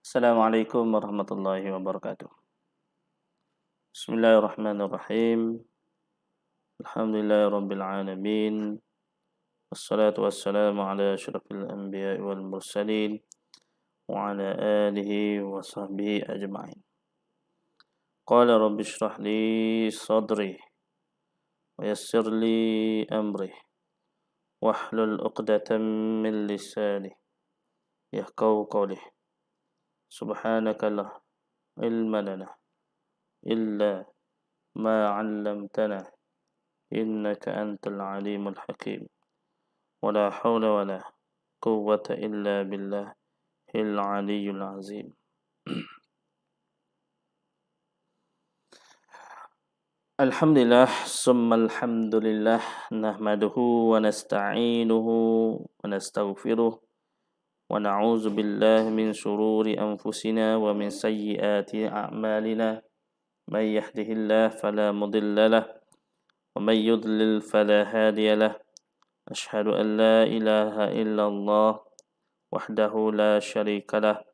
Assalamualaikum warahmatullahi wabarakatuh. Bismillahirrahmanirrahim. Alhamdulillahi rabbil alamin. Wassalatu wassalamu ala asyrafil anbiya'i wal mursalin wa ala alihi wa sahbihi ajma'in. Qala rabbi shrah li sadri wa yassir li amri wahlul 'uqdatam min lisani yafqahu qawli. Subhanaka la ilma lana illa ما علمتنا إنك أنت العليم الحكيم ولا حول ولا قوة إلا بالله العلي العظيم. Alhamdulillah summa alhamdulillah nahmaduhu wa nasta'inuhu wa nastaghfiruh wa na'udzu billahi min shururi anfusina wa min sayyiati a'malina. من يهده الله فلا مضل له ومن يضلل فلا هادي له أشهد أن لا إله إلا الله وحده لا شريك له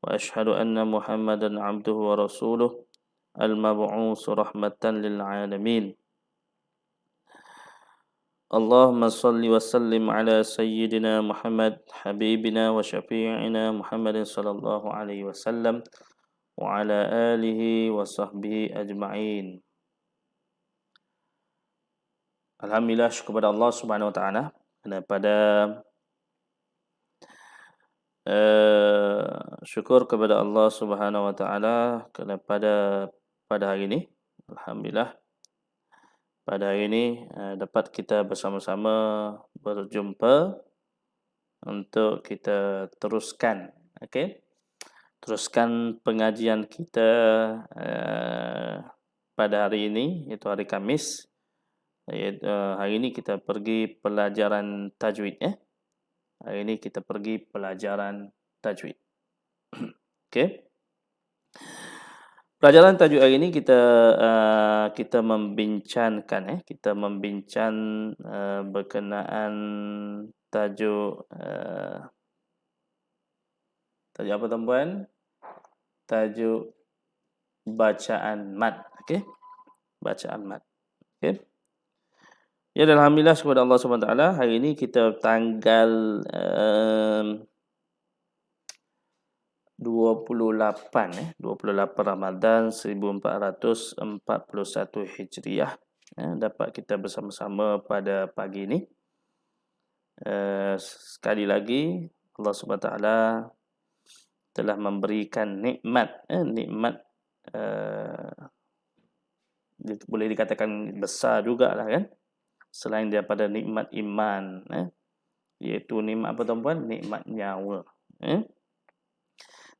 وأشهد أن محمدا عبده ورسوله المبعوث رحمة للعالمين. اللهم صل وسلم على سيدنا محمد حبيبنا وشفيعنا محمد صلى الله عليه وسلم وعلى آله وصحبه أجمعين. Alhamdulillah, syukur kepada Allah Subhanahu Wa Taala pada syukur kepada Allah Subhanahu Wa Taala pada hari ini. Alhamdulillah, pada hari ini dapat kita bersama-sama berjumpa untuk kita teruskan, teruskan pengajian kita pada hari ini, iaitu hari Khamis. Hari ini kita pergi pelajaran tajwid. Hari ini kita pergi pelajaran tajwid. Okey. Pelajaran tajwid hari ini kita membincangkan berkenaan tajuk apa tuan-puan? Tajuk bacaan mad. Okey. Bacaan mad. Okey. Ya, alhamdulillah kepada Allah Subhanahu Wa Taala, hari ini kita tanggal 28 Ramadan 1441 Hijriah. Dapat kita bersama-sama pada pagi ini. Sekali lagi Allah Subhanahu Wa Taala telah memberikan nikmat boleh dikatakan besar jugalah kan, selain daripada nikmat iman, iaitu nikmat apa tuan-puan? Nikmat nyawa.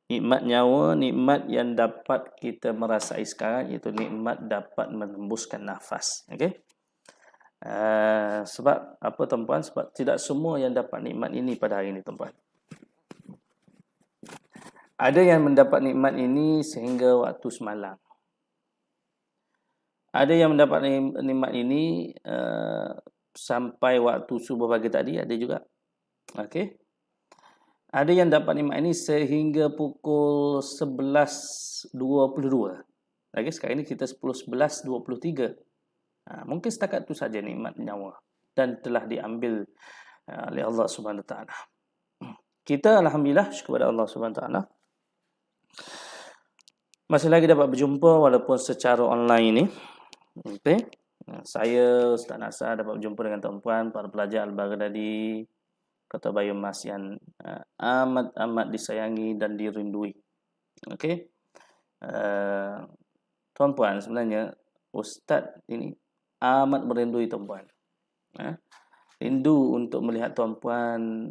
Nikmat nyawa, nikmat yang dapat kita merasai sekarang, iaitu nikmat dapat menembuskan nafas. Sebab apa tuan-puan? Sebab tidak semua yang dapat nikmat ini pada hari ini tuan-puan. Ada yang mendapat nikmat ini sehingga waktu semalam. Ada yang mendapat nikmat ini sampai waktu subuh pagi tadi, ada juga. Okey. Ada yang dapat nikmat ini sehingga pukul 11.22. Sekarang ini kita 11.23. Mungkin setakat itu saja nikmat nyawa dan telah diambil oleh Allah Subhanahu Wa Taala. Kita alhamdulillah syukur kepada Allah Subhanahu Wa Taala masih lagi dapat berjumpa walaupun secara online ini. Okey. Saya Ustaz Nasar dapat berjumpa dengan tuan-puan para pelajar Al-Baghdadi Kota Bayu Mas yang amat disayangi dan dirindui. Okey. Tuan-puan, sebenarnya Ustaz ini amat merindui tuan-puan. Rindu untuk melihat tuan-puan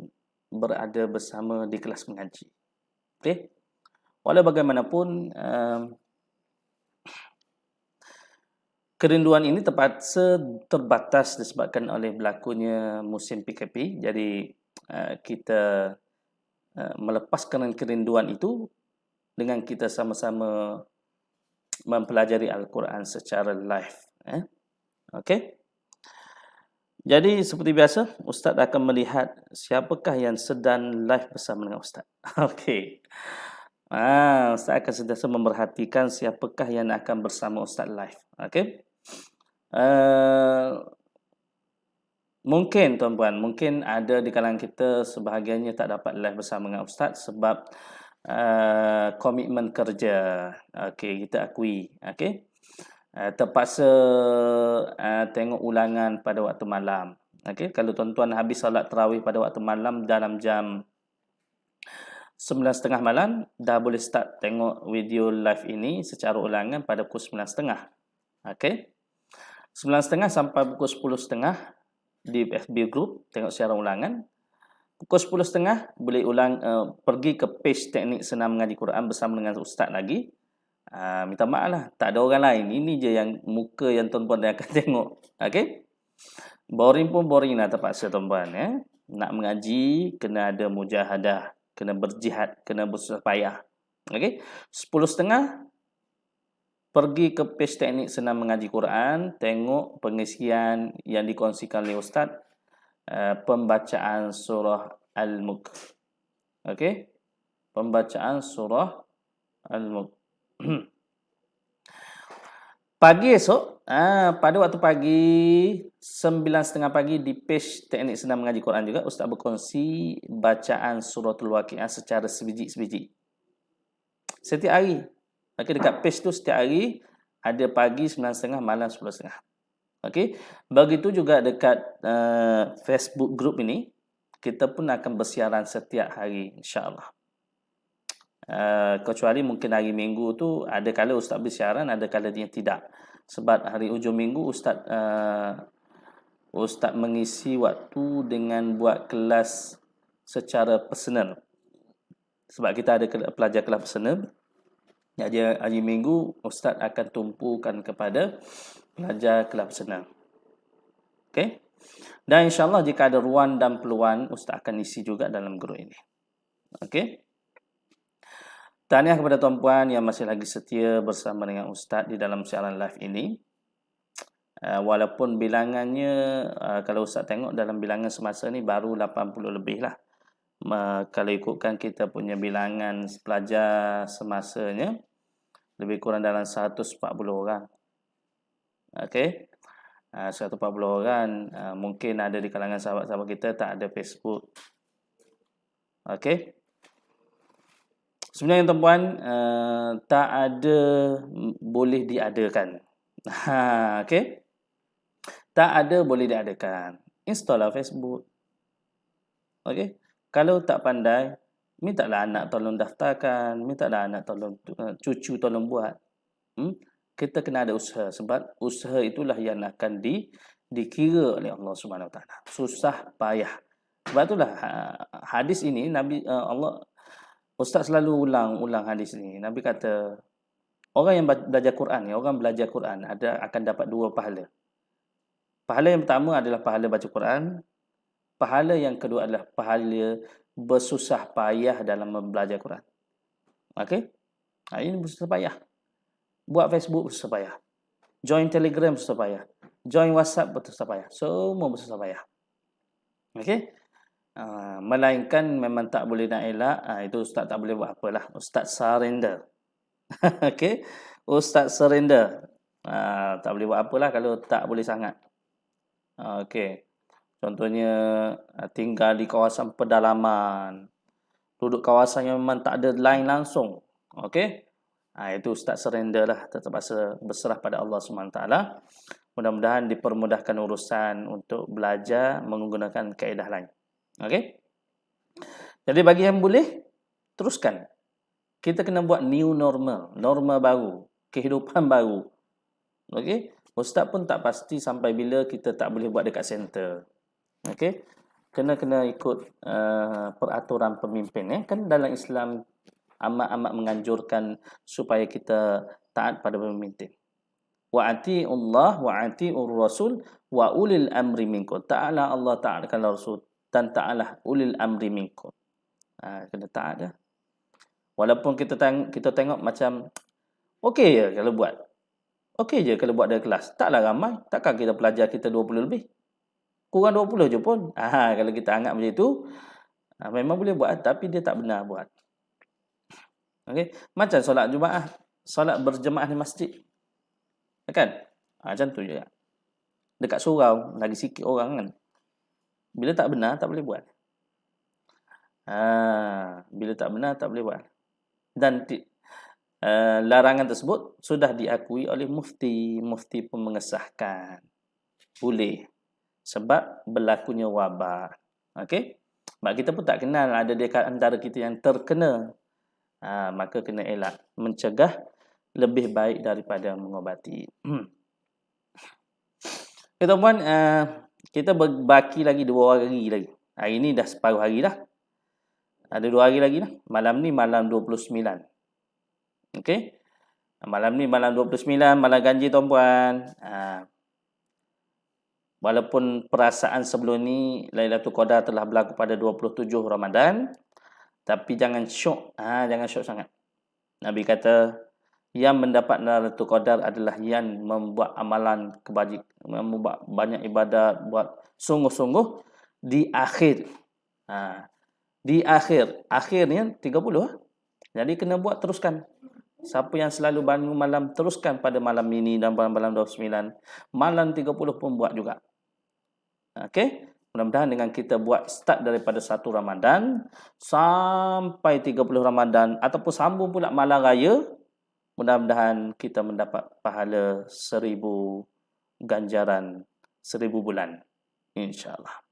berada bersama di kelas mengaji. Okey. Walau bagaimanapun kerinduan ini terbatas disebabkan oleh berlakunya musim PKP. Jadi kita melepaskan kerinduan itu dengan kita sama-sama mempelajari Al-Quran secara live. Okey. Jadi seperti biasa, Ustaz akan melihat siapakah yang sedang live bersama dengan Ustaz. Okey. Ustaz akan sentiasa memerhatikan siapakah yang akan bersama Ustaz live. Okey. Uh, Mungkin tuan-puan, mungkin ada di kalangan kita sebahagiannya tak dapat live bersama dengan Ustaz sebab komitmen kerja. Okey, kita akui. Okey. Terpaksa tengok ulangan pada waktu malam. Okey, kalau tuan-tuan habis solat tarawih pada waktu malam dalam jam 9.30 malam, dah boleh start tengok video live ini secara ulangan pada pukul 9.30. Okey. 9.30 sampai pukul 10.30 di FB group tengok siaran ulangan. Pukul 10.30 boleh pergi ke page teknik senam mengaji Quran bersama dengan ustaz lagi. Minta maaf lah, tak ada orang lain. Ini je yang muka yang tuan-puan akan tengok. Okey. Boring pun boring lah terpaksa tuan-puan ya. Nak mengaji kena ada mujahadah, kena berjihad, kena bersusah payah. Okey. 10.30 pergi ke page teknik senam mengaji Quran, tengok pengisian yang dikongsikan oleh ustaz, pembacaan surah Al-Mulk. Okey. Pembacaan surah Al-Mulk. Pagi esok, pada waktu pagi 9.30 pagi di page teknik senam mengaji Quran juga ustaz berkongsi bacaan suratul Waqiah secara sebiji-sebiji. Setiap hari. Okey, dekat page tu setiap hari ada pagi 9.30, malam 10.30. Okey. Begitu juga dekat Facebook group ini, kita pun akan bersiaran setiap hari insya-Allah. Kecuali mungkin hari Minggu tu ada kala ustaz bersiaran, ada kala dia tidak. Sebab hari hujung minggu ustaz mengisi waktu dengan buat kelas secara personal. Sebab kita ada pelajar kelas personal. Jadi hari Minggu ustaz akan tumpukan kepada pelajar kelas personal. Okey. Dan insya-Allah jika ada ruang dan peluang ustaz akan isi juga dalam grup ini. Okey. Tahniah kepada tuan-puan yang masih lagi setia bersama dengan ustaz di dalam siaran live ini. Walaupun bilangannya kalau ustaz tengok dalam bilangan semasa ni baru 80 lebih lah. Kalau ikutkan kita punya bilangan pelajar semasanya lebih kurang dalam 140 orang. Okey. 140 orang, mungkin ada di kalangan sahabat-sahabat kita tak ada Facebook. Okey. Sebenarnya tuan-puan, tak ada boleh diadakan. Okey. Tak ada boleh diadakan. Install lah Facebook. Okey. Kalau tak pandai, mintalah anak tolong daftarkan, mintalah anak tolong cucu tolong buat. Kita kena ada usaha sebab usaha itulah yang akan dikira oleh Allah Subhanahu Wa Taala. Susah payah. Sebab itulah hadis ini Nabi Ustaz selalu ulang hadis ni. Nabi kata, orang yang belajar Quran ni, orang belajar Quran akan dapat 2 pahala. Pahala yang pertama adalah pahala baca Quran. Pahala yang kedua adalah pahala bersusah payah dalam belajar Quran. Okey? Ini bersusah payah. Buat Facebook bersusah payah. Join Telegram bersusah payah. Join WhatsApp bersusah payah. Semua bersusah payah. Okey? Melainkan memang tak boleh nak elak, itu ustaz tak boleh buat apalah. Ustaz surrender. Okey, ustaz surrender. Tak boleh buat apalah kalau tak boleh sangat. Okey. Contohnya tinggal di kawasan pedalaman. Duduk kawasan yang memang tak ada line langsung. Okey. Itu ustaz surrender lah, terpaksa berserah pada Allah SWT. Mudah-mudahan dipermudahkan urusan untuk belajar menggunakan kaedah lain. Okey. Jadi bagi yang boleh, teruskan. Kita kena buat new normal, norma baru, kehidupan baru. Okey. Ustaz pun tak pasti sampai bila kita tak boleh buat dekat center. Okey. Kena ikut peraturan pemimpin. Kan dalam Islam amat-amat menganjurkan supaya kita taat pada pemimpin. Wa ati'ullah wa ati'ur rasul wa ulil amri minkum. Ta'ala Allah, ta'ala Rasul, dan ta'ala ulil amri minkum. Kena taat dah. Walaupun kita tengok macam okey je kalau buat. Okey je kalau buat dalam kelas. Taklah ramai. Takkan kita pelajar kita 20 lebih. Kurang 20 je pun. Kalau kita anggap macam itu, memang boleh buat tapi dia tak benar buat. Okey, macam solat Jumaat, solat berjemaah di masjid. Kan? Macam tu juga. Dekat surau lagi sikit orang kan. Bila tak benar tak boleh buat. Bila tak benar tak boleh buat. Dan larangan tersebut sudah diakui oleh mufti. Mufti pun mengesahkan. Boleh. Sebab berlakunya wabak. Okey? Sebab kita pun tak kenal ada di antara kita yang terkena. Maka kena elak. Mencegah lebih baik daripada mengobati. Okay, tuan-puan, kita berbaki lagi 2 hari lagi. Hari ni dah separuh hari dah. Ada 2 hari lagi dah. Malam ni malam 29. Okey. Malam ni malam 29, malam ganjil tuan-puan. Walaupun perasaan sebelum ni Lailatul Qadar telah berlaku pada 27 Ramadan, tapi jangan syok. Jangan syok sangat. Nabi kata yang mendapat Lailatul Qadar adalah yang membuat amalan kebajikan, membuat banyak ibadat, buat sungguh-sungguh di akhir. Di akhirnya 30. Jadi kena buat teruskan. Siapa yang selalu bangun malam, teruskan pada malam ini dan malam 29. Malam 30 pun buat juga. Okey. Mudah-mudahan dengan kita buat start daripada 1 Ramadan sampai 30 Ramadan ataupun sambung pula malam raya, mudah-mudahan kita mendapat pahala 1000 ganjaran 1000 bulan. InsyaAllah.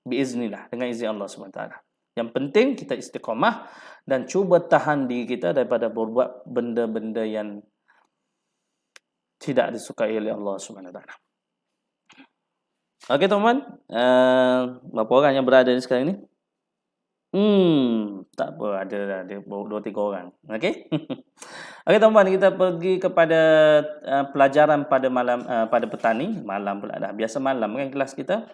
Biiznillah. Dengan izin Allah SWT. Yang penting kita istiqamah dan cuba tahan diri kita daripada berbuat benda-benda yang tidak disukai oleh Allah SWT. Okey teman-teman. Berapa orang yang berada di sekarang ni? Tak apa, ada 2-3 orang. Okey. Okey teman-teman, kita pergi kepada pelajaran pada malam pada petang ni, malam pula dah. Biasa malam kan kelas kita.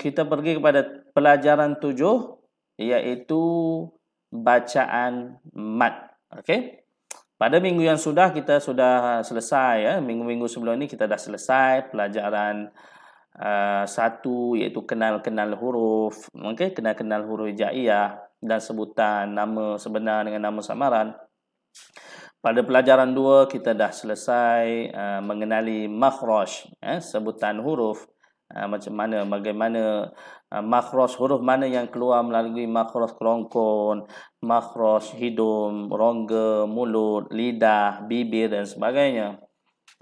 Kita pergi kepada pelajaran 7, iaitu bacaan mat. Okey. Pada minggu yang kita sudah selesai ya. Minggu-minggu sebelum ni kita dah selesai pelajaran 1, iaitu kenal-kenal huruf. Okey, kenal-kenal huruf hijaiyah dan sebutan nama sebenar dengan nama samaran. Pada pelajaran 2 kita dah selesai mengenali makhraj, sebutan huruf, bagaimana makhraj, huruf mana yang keluar melalui makhraj kerongkon, makhraj hidung, rongga, mulut, lidah, bibir dan sebagainya.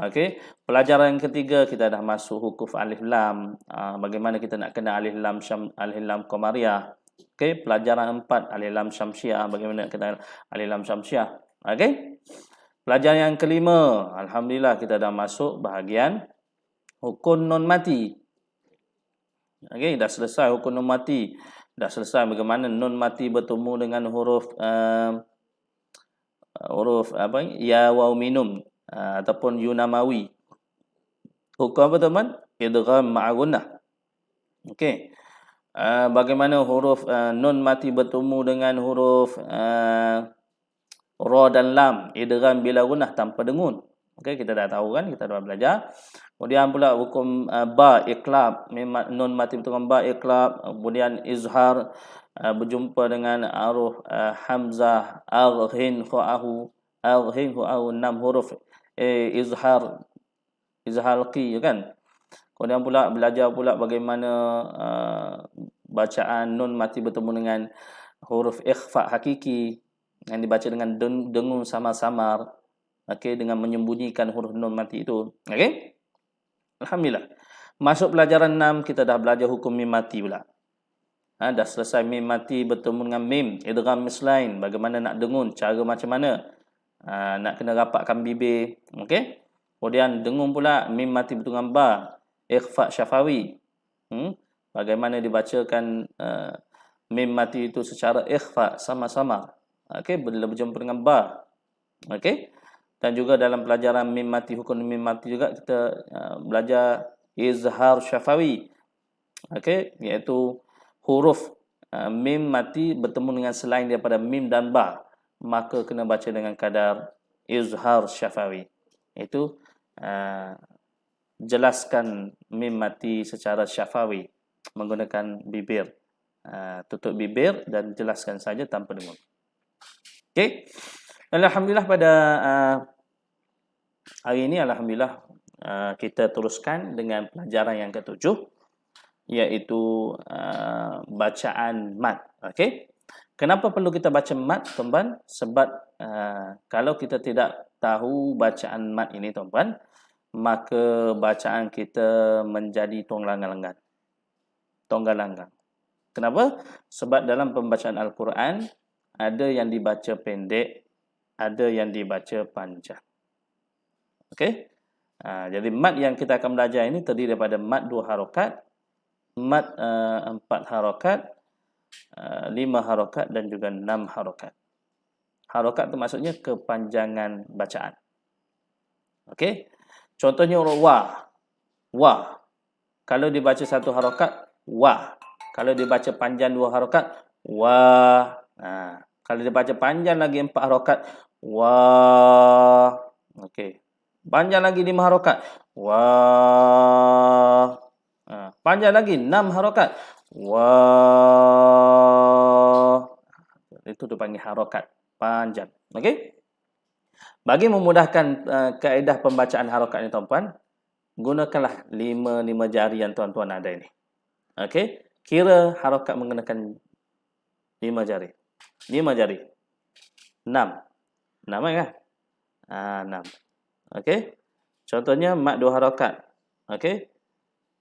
Okey, pelajaran yang ketiga kita dah masuk huruf alif lam, bagaimana kita nak kenal alif lam qamariyah. Okey, pelajaran 4 alif lam syamsiah, bagaimana nak kenal alif lam syamsiah. Okey. Pelajaran yang kelima, alhamdulillah kita dah masuk bahagian hukum nun mati. Okey, dah selesai hukum nun mati. Dah selesai bagaimana nun mati bertemu dengan huruf ya waw minum ataupun yunamawi. Hukum apa teman? Idgham ma'gunnah. Okey. Bagaimana huruf nun mati bertemu dengan huruf ra dan lam, idgham bila gunnah tanpa dengun. Okey, kita dah tahu kan, kita dah belajar. Kemudian pula hukum ba iqlab, nun mati bertemu ba iqlab, kemudian izhar berjumpa dengan huruf hamzah, aghin khu'ahu, 6 huruf izhar qi kan. Kemudian pula belajar pula bagaimana bacaan nun mati bertemu dengan huruf ikhfa hakiki yang dibaca dengan dengung samar-samar. Okey, dengan menyembunyikan huruf nun mati itu. Okey? Alhamdulillah. Masuk pelajaran 6 kita dah belajar hukum mim mati pula. Dah selesai mim mati bertemu dengan mim, idgham mislain, bagaimana nak dengung, cara macam mana. Nak kena rapatkan bibir. Okey? Kemudian dengung pula mim mati bertemu dengan ba, ikhfa syafawi. Bagaimana dibacakan mim mati itu secara ikhfa sama-sama. Okey, bila berjumpa dengan ba. Okey. Dan juga dalam pelajaran mim mati, hukum mim mati juga kita belajar izhar syafawi. Okey, iaitu huruf mim mati bertemu dengan selain daripada mim dan ba, maka kena baca dengan kadar izhar syafawi. Itu jelaskan mim mati secara syafawi menggunakan bibir. tutup bibir dan jelaskan saja tanpa dengung. Okey. Alhamdulillah pada hari ini alhamdulillah kita teruskan dengan pelajaran yang ketujuh, iaitu bacaan mad. Okey. Kenapa perlu kita baca mad, tuan-tuan? Sebab kalau kita tidak tahu bacaan mad ini, tuan-tuan, maka bacaan kita menjadi tonggang-langgang. Kenapa? Sebab dalam pembacaan Al-Quran ada yang dibaca pendek, ada yang dibaca panjang. Okey? Jadi mad yang kita akan belajar ini terdiri daripada mad 2 harakat, mad 4 harakat, 5 harakat dan juga 6 harakat. Harakat itu maksudnya kepanjangan bacaan. Okey? Contohnya huruf wa. Kalau dibaca 1 harakat, wa. Kalau dibaca panjang 2 harakat, wa. Kalau dibaca panjang lagi 4 harakat, wa. Okey. Panjang lagi 5 harakat, wa. Panjang lagi 6 harakat, wa. Itu dipanggil harakat panjang. Okey? Bagi memudahkan kaedah pembacaan harakat ini, tuan-tuan, gunakanlah 5 jari yang tuan-tuan ada ini. Okey? Kira harakat menggunakan 5 jari. 5 jari. 6. 6 kan? 6. Okey? Contohnya mad 2 harakat. Okey?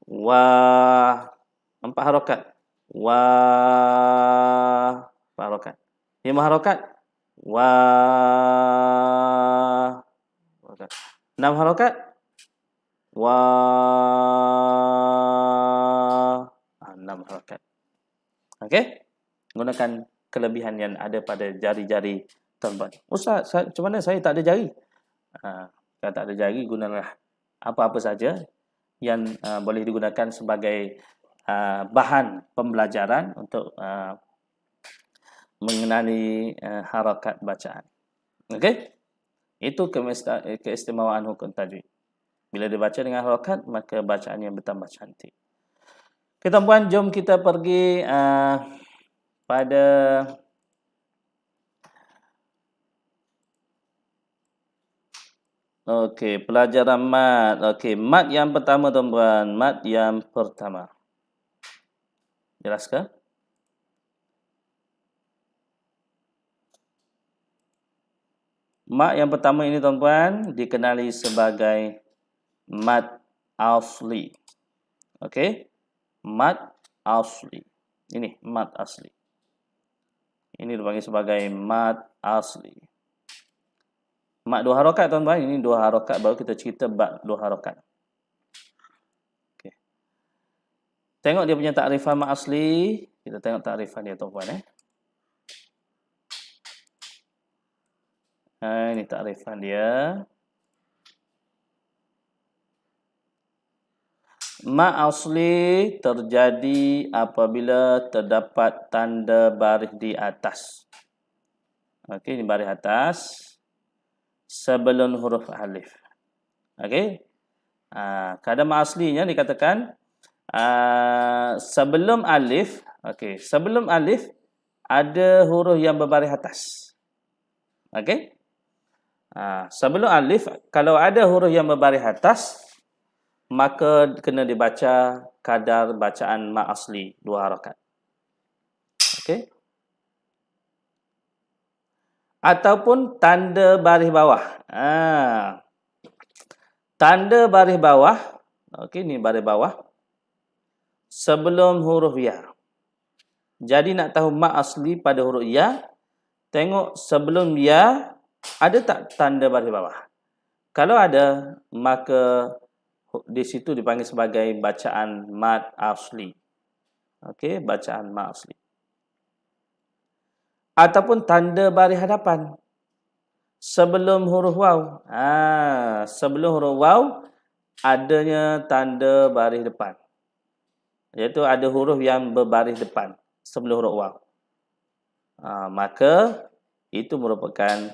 Wa 4 harakat. Wa 4 harakat. 5 harakat. Wa 6 harakat. Wa 6 harakat. Okey? Gunakan kelebihan yang ada pada jari-jari tuan-tuan. Ustaz, macam mana saya tak ada jari? Kalau tak ada jari, gunalah apa-apa saja yang boleh digunakan sebagai bahan pembelajaran untuk mengenali harakat bacaan. Okey? Itu keistimewaan hukum tajwid. Bila dibaca dengan harakat, maka bacaannya bertambah cantik. Okay, tuan-puan, jom kita pergi pada pelajaran mat. Mat yang pertama, tuan-puan. Mat yang pertama. Jelas ke? Mat yang pertama ini, tuan-puan, dikenali sebagai mat asli. Okey? Mat asli. Ini mat asli. Ini dipanggil sebagai mat asli. Mat 2 harakat, tuan-tuan. Ini 2 harakat, baru kita cerita bab 2 harakat. Okey. Tengok dia punya takrifan mat asli. Kita tengok takrifan dia, tuan-tuan. Ini takrifan dia. Mat asli terjadi apabila terdapat tanda baris di atas. Okey, ini baris atas sebelum huruf alif. Okey. Kadar mat aslinya dikatakan sebelum alif, sebelum alif ada huruf yang berbaris atas. Okey. Sebelum alif, kalau ada huruf yang berbaris atas, maka kena dibaca kadar bacaan mat asli 2 harakat. Okey. Ataupun tanda baris bawah. Tanda baris bawah. Okey, ni baris bawah. Sebelum huruf ya. Jadi nak tahu mat asli pada huruf ya, tengok sebelum ya ada tak tanda baris bawah. Kalau ada, maka di situ dipanggil sebagai bacaan mat asli. Okey, bacaan mat asli. Ataupun tanda baris hadapan sebelum huruf waw. Sebelum huruf waw adanya tanda baris depan. Iaitu ada huruf yang berbaris depan sebelum huruf waw. Maka itu merupakan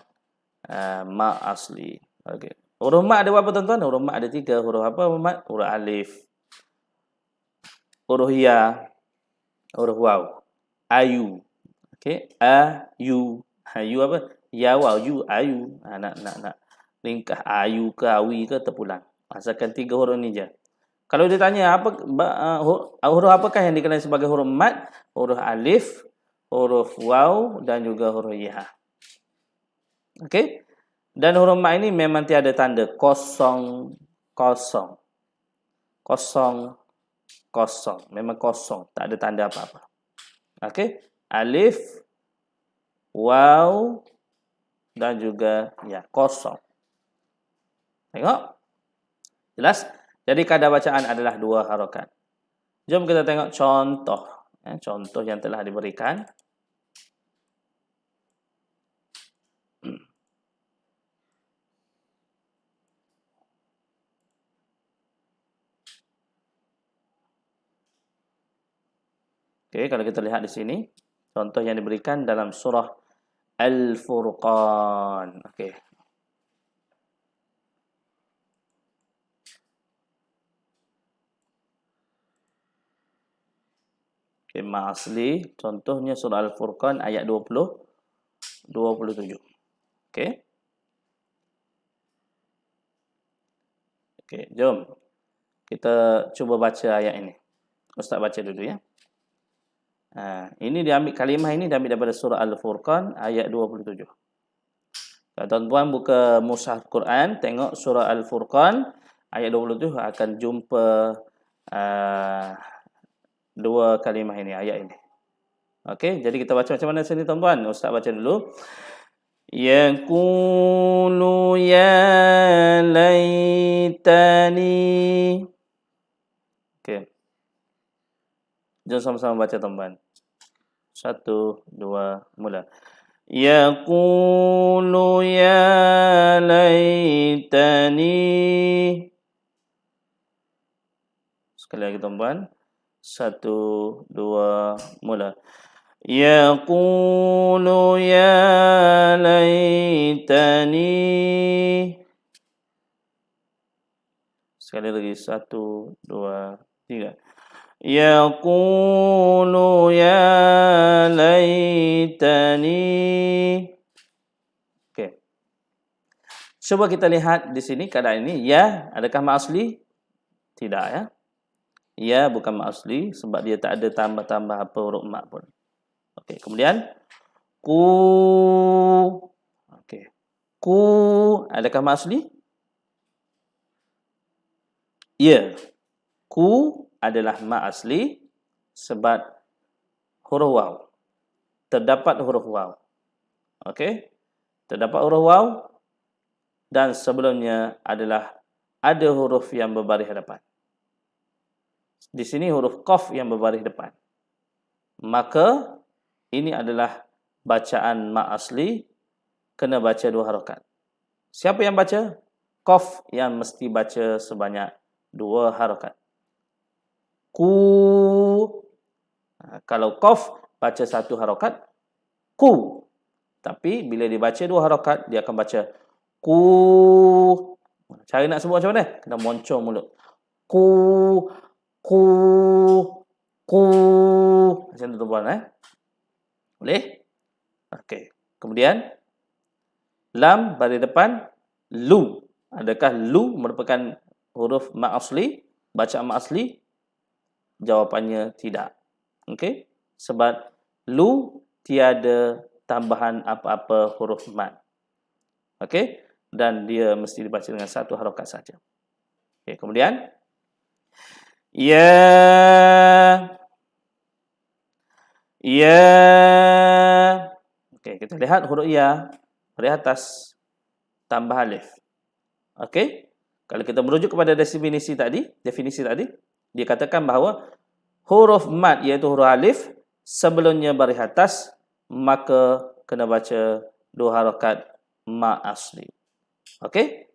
mat asli. Okey. Huruf mat ada berapa, tuan-tuan? Huruf mat ada 3. Huruf apa mat? Huruf alif, huruf ya, huruf waw. Ayu. Okey, ayu. Ayu apa? Ya waw yu ayu. Nak ringkas ayu ke awi ke terpulang. Asalkan 3 huruf ni je. Kalau dia tanya huruf apakah yang dikenali sebagai huruf mad? Huruf alif, huruf waw dan juga huruf ya. Okey? Dan huruf mad ini memang tiada tanda, kosong, kosong. Kosong, kosong. Memang kosong, tak ada tanda apa-apa. Okey? Alif, waw dan juga ya, kosong. Tengok? Jelas? Jadi kadar bacaan adalah 2 harakat. Jom kita tengok contoh. Contoh yang telah diberikan. Okey, kalau kita lihat di sini, contoh yang diberikan dalam surah Al-Furqan. Okey. Okey, ma asli, contohnya surah Al-Furqan ayat 27. Okey. Okey, jom. Kita cuba baca ayat ini. Ustaz baca dulu ya. Ini diambil, kalimah ini diambil daripada surah Al-Furqan ayat 27. Kalau tuan-tuan buka mushaf Quran, tengok surah Al-Furqan ayat 27 akan jumpa 2 kalimah ini, ayat ini. Okey, jadi kita baca macam mana sini tuan-tuan? Ustaz baca dulu. Yaqulu ya laitani. Okey. Jom sama-sama baca tuan-tuan. 1, 2, mula. Yaqulu ya laitani. Sekali lagi tuan-tuan. 1, 2, mula. Yaqulu ya laitani. Sekali lagi. 1, 2, 3. Yaqulu ya laitani. Okey. Cuba kita lihat di sini keadaan ini. Ya, adakah mak asli? Tidak ya. Ya bukan mak asli sebab dia tak ada tambah-tambah apa huruf mak pun. Okey, kemudian ku. Okey. Ku adakah mak asli? Ya. Ku adalah mak asli sebab huruf waw. Terdapat huruf waw. Okey? Terdapat huruf waw dan sebelumnya adalah ada huruf yang berbaris depan. Di sini huruf qaf yang berbaris depan. Maka ini adalah bacaan mak asli, kena baca 2 harakat. Siapa yang baca? Qaf yang mesti baca sebanyak 2 harakat. Ku. Kalau qaf baca 1 harakat, ku. Tapi bila dibaca 2 harakat, dia akan baca ku. Cara nak sebut macam mana? Kena moncong mulut. Ku, ku, ku. Macam tu tuan-tuan. Boleh? Okey. Kemudian lam baris depan lu. Adakah lu merupakan huruf mak asli? Bacaan mak asli? Jawapannya tidak. Okey? Sebab lu tiada tambahan apa-apa huruf mad. Okey? Dan dia mesti dibaca dengan 1 harakat saja. Okey, kemudian ya. Ya. Okey, kita lihat huruf ya dari atas tambah alif. Okey? Kalau kita merujuk kepada definisi tadi, dia katakan bahawa huruf mad iaitu huruf alif sebelumnya baris atas, maka kena baca 2 harakat mak asli. Okey?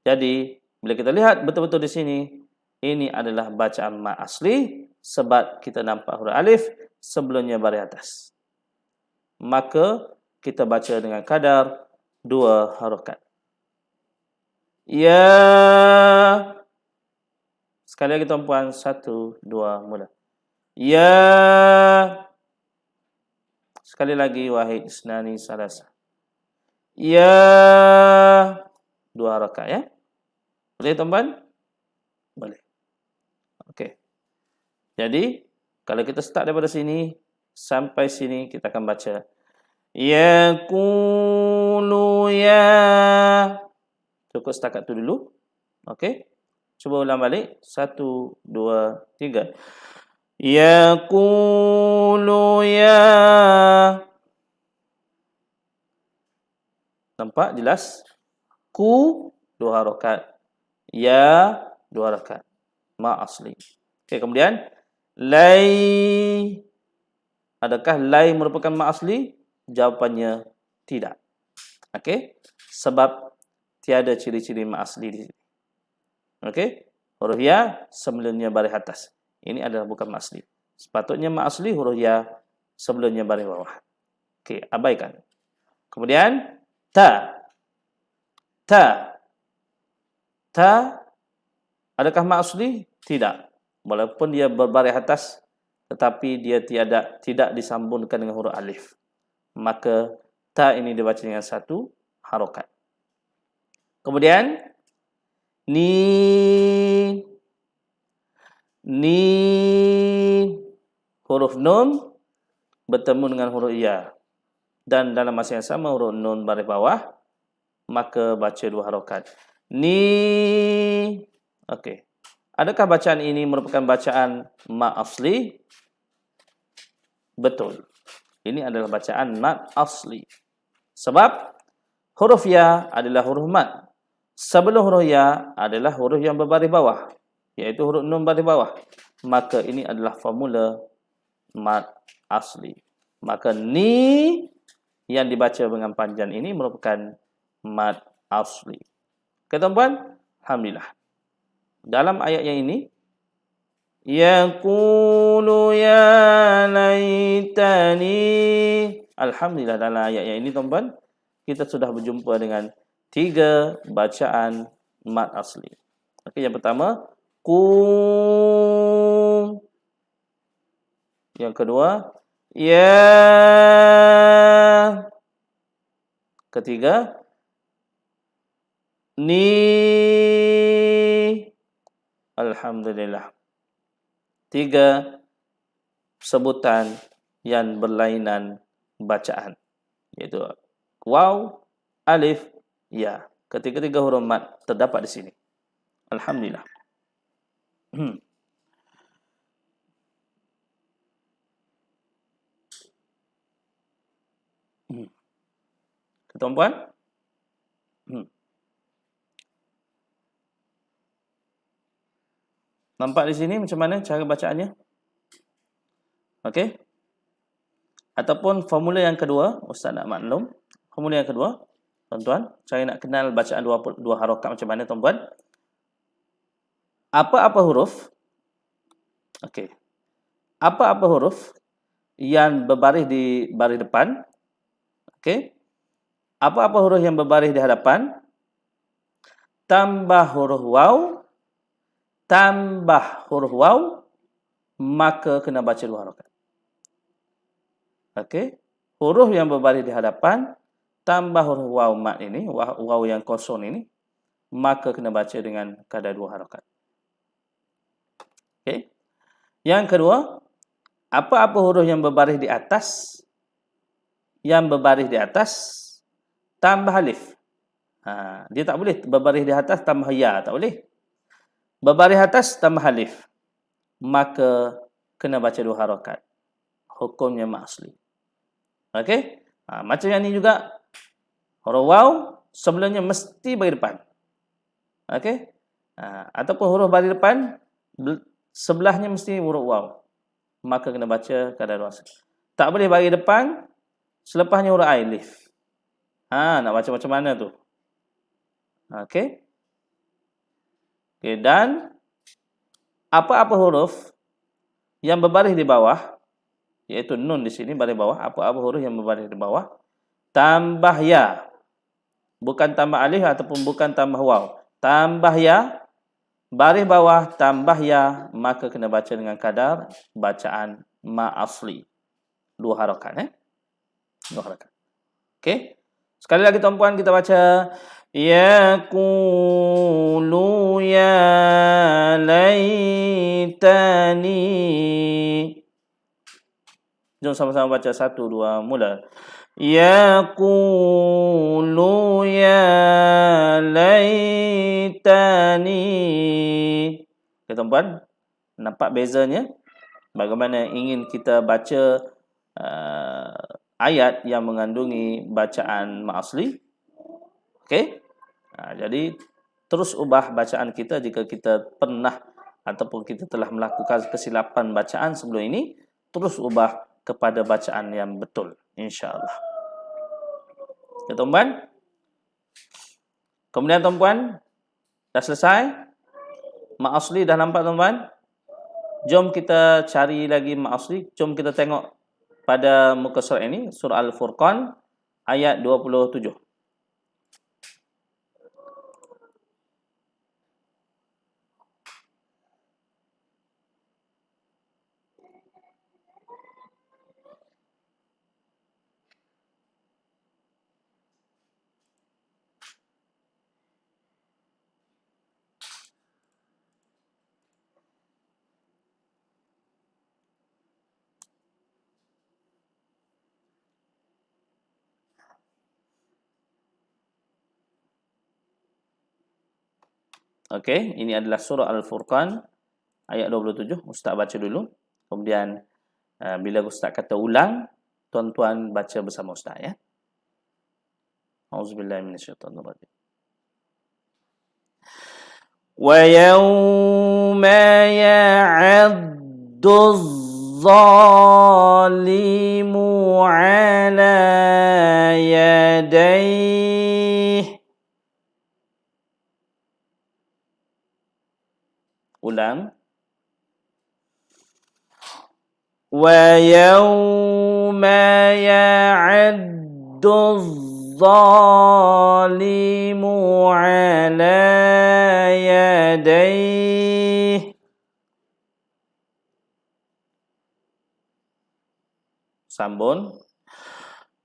Jadi, bila kita lihat betul-betul di sini, ini adalah bacaan mak asli sebab kita nampak huruf alif sebelumnya baris atas. Maka kita baca dengan kadar 2 harakat. Ya. Sekali lagi tuan-puan, 1, 2, mula. Ya. Sekali lagi, wahid, isnani, salasa. Ya, 2 harakat ya. Boleh tuan-tuan? Boleh. Okey. Jadi, kalau kita start daripada sini sampai sini kita akan baca yaqulu ya. Cukup setakat tu dulu. Okey. Cuba ulang balik. 1 2 3. Yaqulu ya. Nampak jelas? Ku 2 harakat. Ya 2 harakat. Ma asli. Okey, kemudian lai. Adakah lai merupakan ma asli? Jawapannya tidak. Okey? Sebab tiada ciri-ciri ma asli di sini. Okey? Huruf ya sebelumnya baris atas. Ini adalah bukan ma asli. Sepatutnya ma asli huruf ya sebelumnya baris bawah. Okey, abaikan. Kemudian ta. Ta. Ta adakah ma asli? Tidak. Walaupun dia berbaris atas tetapi dia tidak disambungkan dengan huruf alif. Maka ta ini dibaca dengan 1 harakat. Kemudian ni. Ni huruf nun bertemu dengan huruf ya. Dan dalam masa yang sama huruf nun baris bawah, maka baca 2 harakat. Ni. Okey. Adakah bacaan ini merupakan bacaan ma asli? Betul. Ini adalah bacaan mad asli. Sebab huruf ya adalah huruf mad. Sebelum huruf ya adalah huruf yang berbaris bawah, iaitu huruf nun baris bawah. Maka ini adalah formula mad asli. Maka ni yang dibaca dengan panjang ini merupakan mad asli. Okey tuan-tuan? Alhamdulillah. Dalam ayat yang ini, yaqulu ya laitani. Alhamdulillah, dalam ayat yang ini tuan-tuan, kita sudah berjumpa dengan 3 bacaan mad asli. Okey, yang pertama, ku. Yang kedua, ya. Ketiga, ni. Alhamdulillah. 3 sebutan yang berlainan bacaan, iaitu waw, alif, ya. Ketiga-tiga huruf mad terdapat di sini. Alhamdulillah. Tuan-tuan? Nampak di sini macam mana cara bacaannya? Okey. Ataupun formula yang kedua, Ustaz nak maklum. Formula yang kedua, tuan-tuan, saya nak kenal bacaan 2 harakat macam mana tuan-tuan. Apa-apa huruf? Okey. Apa-apa huruf yang berbaris di baris depan? Okey. Apa-apa huruf yang berbaris di hadapan tambah huruf waw, maka kena baca 2 harakat. Okey. Huruf yang berbaris di hadapan tambah huruf waw mat ini, waw yang kosong ini, maka kena baca dengan kadar 2 harakat. Okey. Yang kedua, apa-apa huruf yang berbaris di atas, tambah alif. Dia tak boleh berbaris di atas tambah ya, tak boleh. Berbaris atas tambah alif, maka kena baca 2 harakat. Hukumnya ma asli. Okey? Macam yang ni juga, huruf waw sebelumnya mesti baris depan. Okey? Ataupun huruf baris depan sebelahnya mesti huruf waw, maka kena baca kadar 2. Tak boleh baris depan selepasnya huruf alif. Nak baca macam mana tu? Okey. Okey, dan apa-apa huruf yang berbaris di bawah, iaitu nun di sini baris bawah, apa-apa huruf yang berbaris di bawah tambah ya. Bukan tambah alif ataupun bukan tambah waw. Tambah ya, baris bawah tambah ya, maka kena baca dengan kadar bacaan ma asli. 2 harakat. Dua harakat. Okey. Sekali lagi tuan-puan kita baca yaqulu ya laitani. Jom sama-sama baca 1 2 mula. Yaqulu ya laitani. Okay, tuan-puan, nampak bezanya? Bagaimana ingin kita baca ayat yang mengandungi bacaan ma asli? Okey. Jadi terus ubah bacaan kita jika kita pernah ataupun kita telah melakukan kesilapan bacaan sebelum ini, terus ubah kepada bacaan yang betul, insya-Allah. Ya, tuan-puan. Kemudian tuan-puan, dah selesai? Ma asli dah nampak tuan-puan? Jom kita cari lagi ma asli. Jom kita tengok pada muka surat ini, surah Al-Furqan ayat 27. Okey, ini adalah surah Al-Furqan ayat 27. Ustaz baca dulu. Kemudian bila Ustaz kata ulang, tuan-tuan baca bersama Ustaz ya. Auzubillahi minasyaitonirrajim. Wa yawma ya'addu adh-dhalimu 'ala yadayhi. Ulang. Wa yawma ya'addu adh-dhalimu 'ala yadayhi. Sambung.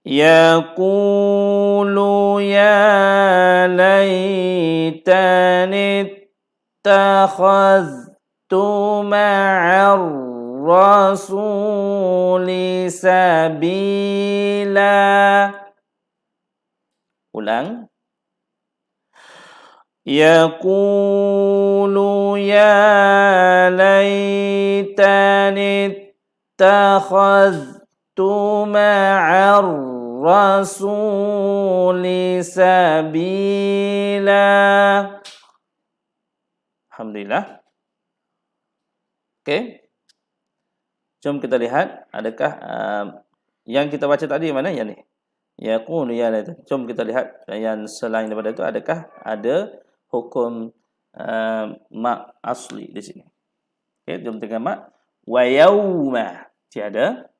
Yaqulu ya laitani ittakhadhtu ma'ar rasuli sabila. Ulang. Yaqulu ya laitani ittakhadhtu ma'ar rasuli sabila. Alhamdulillah. Okey. Jom kita lihat adakah yang kita baca tadi mana yang ni? Yaqulu ya laitani. Jom kita lihat yang selain daripada itu, adakah ada hukum ma asli di sini. Okey, jom tengok ma. Wa yauma tiada.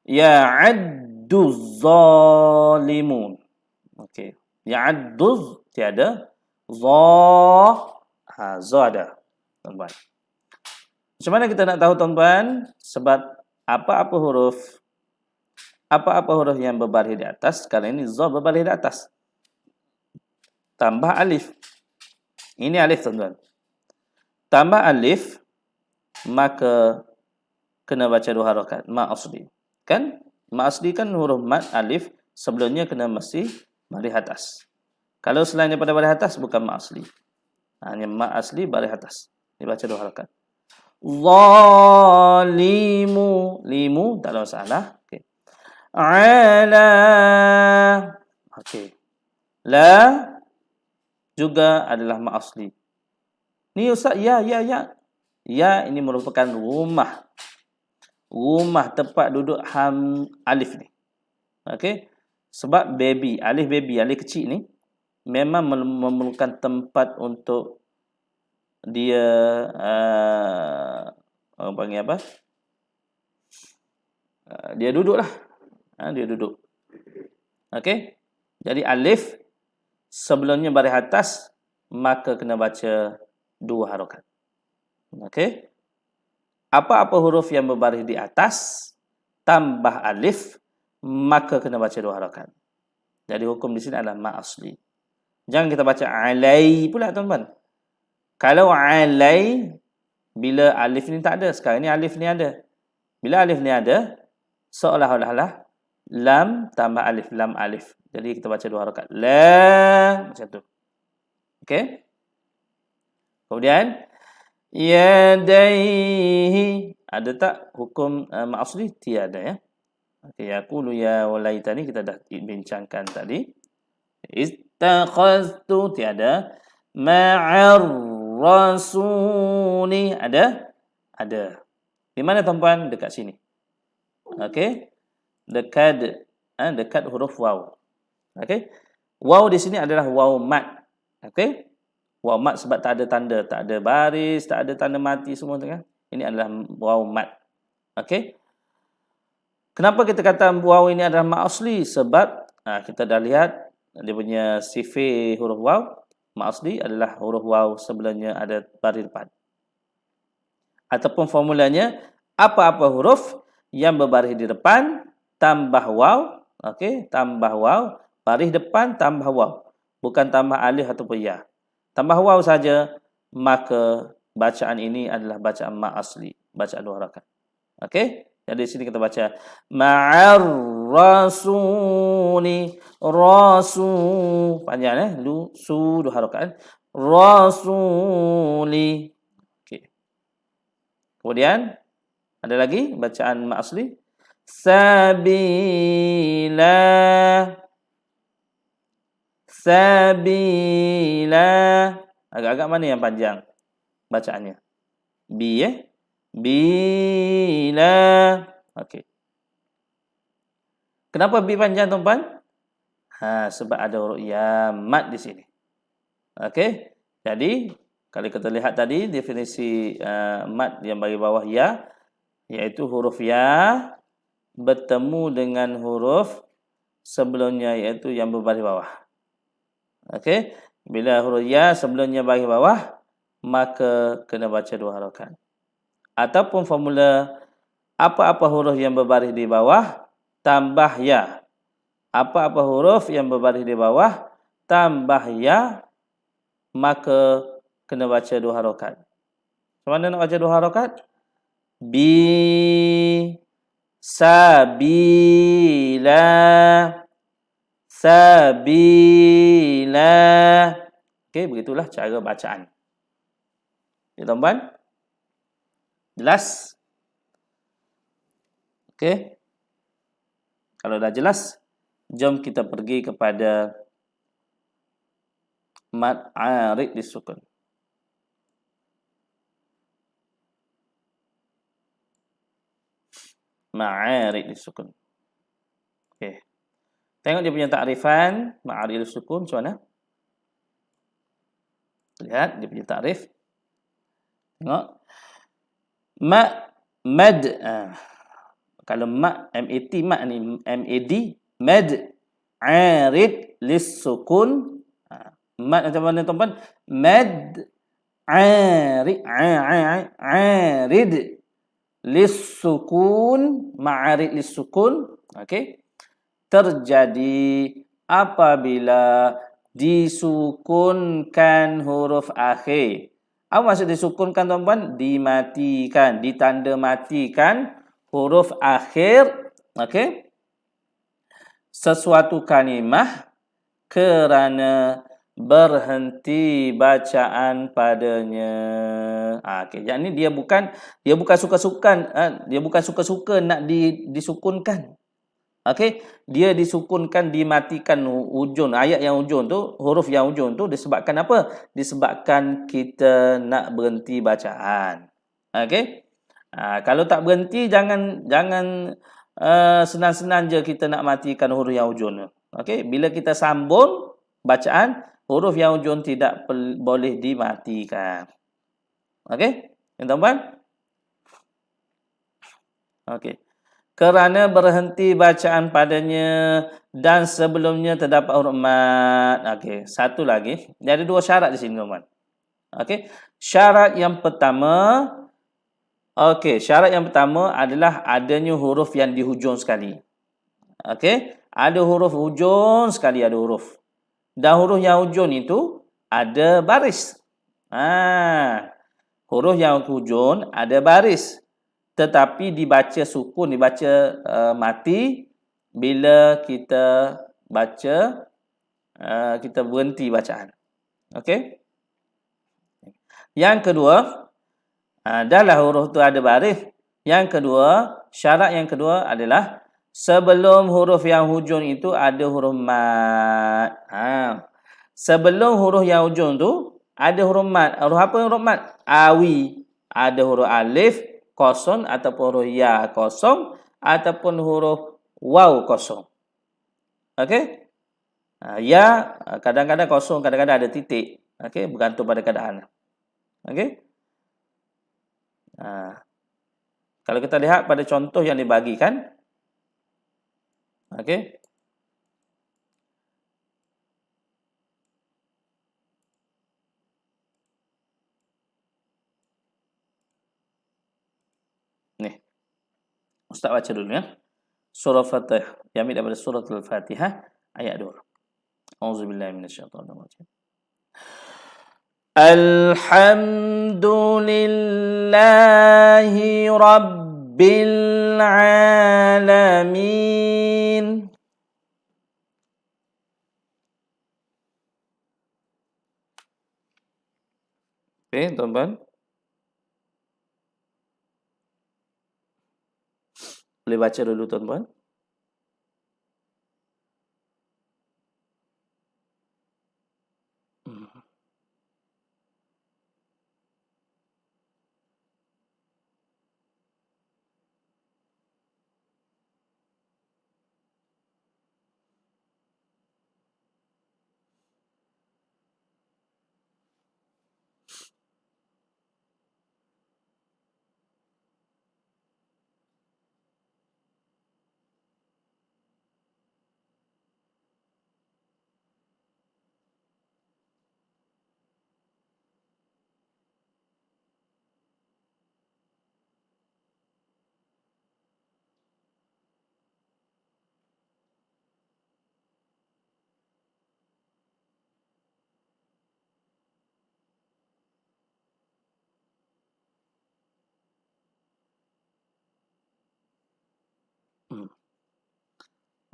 Ya'addu zalimun. Okey. Ya'addu tiada. Za ada. Tuan-tuan. Macam mana kita nak tahu tuan-tuan? Sebab apa-apa huruf yang berbaris di atas, sekarang ini za berbaris di atas. Tambah alif. Ini alif tuan-tuan. Tambah alif, maka kena baca dua harakat. Ma asli. Kan? Ma asli kan huruf mad alif, sebelumnya kena mesti baris atas. Kalau selain daripada baris atas, bukan ma asli. Hanya ma asli baris atas. Dibaca dua harakat. Zalimu. Limu, tak ada masalah. Okay. Ala. Okey. La juga adalah ma asli. Ni Ustaz, ya. Ya ini merupakan rumah. Rumah tempat duduk alif ni. Okey. Sebab baby, alif kecil ni memang memerlukan tempat untuk dia orang panggil apa? Dia duduklah. Dia duduk. Okey. Jadi alif sebelumnya baris atas, maka kena baca dua harakat. Okey. Apa-apa huruf yang berbaris di atas tambah alif, maka kena baca 2 harakat. Jadi hukum di sini adalah ma asli. Jangan kita baca alai pula tuan-tuan. Kalau alai, bila alif ni tak ada, sekarang ni alif ni ada. Bila alif ni ada, seolah-olah lam tambah alif, lam alif. Jadi kita baca 2 harakat. La, macam tu. Okey. Kemudian yadaihi, ada tak hukum ma asli? Tiada ya. Okey, yaqulu ya walaitani kita dah bincangkan tadi. Ittakhaztu, tiada. Ma'ar rasuli, ada? Ada. Di mana tuan-puan? Dekat sini. Okey. Dekat huruf waw. Okey. Waw di sini adalah waw mat. Okey. Waw mat sebab tak ada tanda, tak ada baris, tak ada tanda mati semua tu kan. Ini adalah waw mat. Okey. Kenapa kita kata waw ini adalah mat asli? Sebab kita dah lihat dia punya sifir huruf waw. Mat asli adalah huruf waw sebelumnya ada baris depan. Ataupun formulanya, apa-apa huruf yang berbaris di depan tambah waw, okey, tambah waw, baris depan tambah waw, bukan tambah alif ataupun ya. Tambah waw saja, maka bacaan ini adalah bacaan ma asli, bacaan 2 harakat. Okey? Jadi di sini kita baca ma'ar rasuli, rasul, panjang lu su 2 harakat. Rasuli. Okey. Kemudian ada lagi bacaan ma asli. Sabila. Sabila. Agak-agak mana yang panjang bacaannya? Bi Bila. Okey. Kenapa bi panjang tuan-tuan? Sebab ada huruf ya mat di sini. Okey. Jadi kalau kita lihat tadi definisi mat yang bagi bawah ya, iaitu huruf ya bertemu dengan huruf sebelumnya iaitu yang berbaris bawah. Okey. Bila huruf ya sebelumnya baris bawah, maka kena baca 2 harakat. Ataupun formula apa-apa huruf yang berbaris di bawah tambah ya. Apa-apa huruf yang berbaris di bawah tambah ya, maka kena baca 2 harakat. Macam mana nak baca 2 harakat? Bi sabila, sabila. Okey, begitulah cara bacaan. Ya, tuan-tuan? Jelas? Okey. Kalau dah jelas, jom kita pergi kepada mad arid disukun. Ma'arid disukun. Okey. Tengok dia punya takrifan ma'arid disukun macam mana? Lihat dia punya takrif. Tengok. Mad. Kalau mat, mat, mat ni mad, mad arid lisukun. Mad macam mana tuan-tuan? Mad arid lisukun, ma'arid lisukun. Okey. Terjadi apabila disukunkan huruf akhir. Apa maksud disukunkan tuan-tuan? Dimatikan, ditanda matikan huruf akhir, okey, sesuatu kalimah kerana berhenti bacaan padanya. Okey, yang ni dia bukan suka-suka nak disukunkan. Okey, dia disukunkan, dimatikan ujung ayat yang ujung tu, huruf yang ujung tu disebabkan apa? Disebabkan kita nak berhenti bacaan. Okey. Kalau tak berhenti, jangan senang-senang je kita nak matikan huruf yang ujung tu. Okey, bila kita sambung bacaan, huruf yang ujung tidak boleh dimatikan. Okey, tuan-tuan? Okey. Kerana berhenti bacaan padanya dan sebelumnya terdapat huruf mat. Okey, satu lagi. Dia ada 2 syarat di sini, tuan-tuan. Okey, syarat yang pertama, syarat yang pertama adalah adanya huruf yang di hujung sekali. Okey, ada huruf hujung sekali ada huruf. Dan huruf yang hujung itu ada baris. Huruf yang hujung ada baris. Tetapi dibaca sukun, dibaca mati bila kita baca, kita berhenti bacaan. Okey? Yang kedua, dahlah huruf tu ada baris. Yang kedua, syarat yang kedua adalah sebelum huruf yang hujung itu ada huruf mat. Sebelum huruf yang hujung tu ada huruf mat. Huruf apa huruf mat? Awi. Ada huruf alif kosong ataupun huruf ya kosong ataupun huruf waw kosong. Okey? Ya kadang-kadang kosong, kadang-kadang ada titik. Okey, bergantung pada keadaan. Okey? Kalau kita lihat pada contoh yang dibagikan, okey. Ni. Ustaz baca dulu ya. Surah Fatihah. Yang ambil daripada surah Al-Fatihah ayat 2. Auzubillahi minasyaitonir rajim. Alhamdulillahi rabbil alamin. Okey, tuan-tuan. Boleh baca dulu tuan-tuan.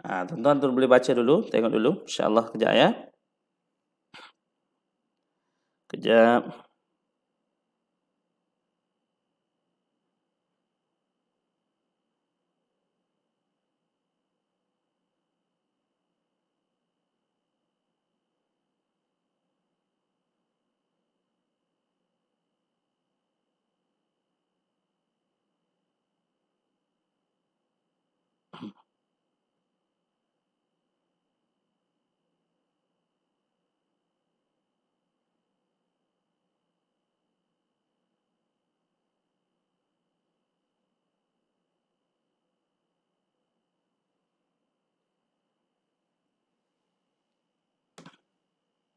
Tuan-tuan tu boleh baca dulu, tengok dulu. Insya-Allah kejap ya. Kejap.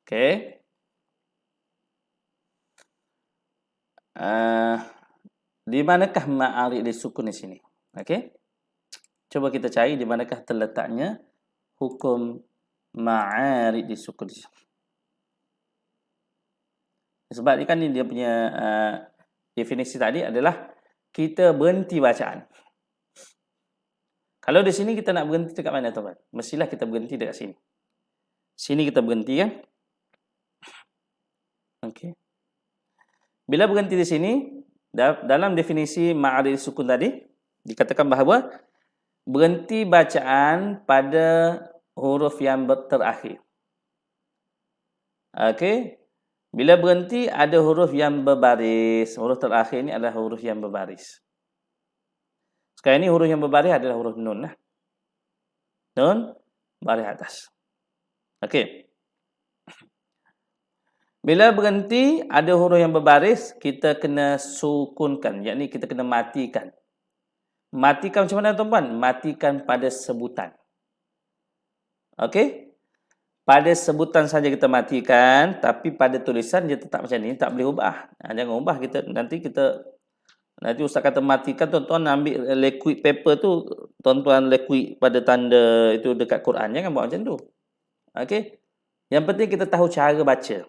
Okey. Di manakah ma'arid disukun di sini? Okey. Cuba kita cari di manakah terletaknya hukum ma'arid disukun di sini. Sebab ni kan ni dia punya definisi tadi adalah kita berhenti bacaan. Kalau di sini kita nak berhenti dekat mana tuan-tuan? Mestilah kita berhenti dekat sini. Sini kita berhenti kan? Okey. Bila berhenti di sini, dalam definisi ma'arid sukun tadi, dikatakan bahawa berhenti bacaan pada huruf yang terakhir. Okey. Bila berhenti, ada huruf yang berbaris. Huruf terakhir ini adalah huruf yang berbaris. Sekarang ini huruf yang berbaris adalah huruf nun. Nun, baris atas. Okey. Bila berhenti, ada huruf yang berbaris, kita kena sukunkan. Yakni kita kena matikan. Matikan macam mana tuan-tuan? Matikan pada sebutan. Okey? Pada sebutan saja kita matikan, tapi pada tulisan dia tetap macam ni, tak boleh ubah. Jangan ubah, nanti kita Nanti ustaz kata matikan, tuan-tuan ambil liquid paper tu, tuan-tuan liquid pada tanda itu dekat Quran. Jangan buat macam tu. Okey. Yang penting kita tahu cara baca.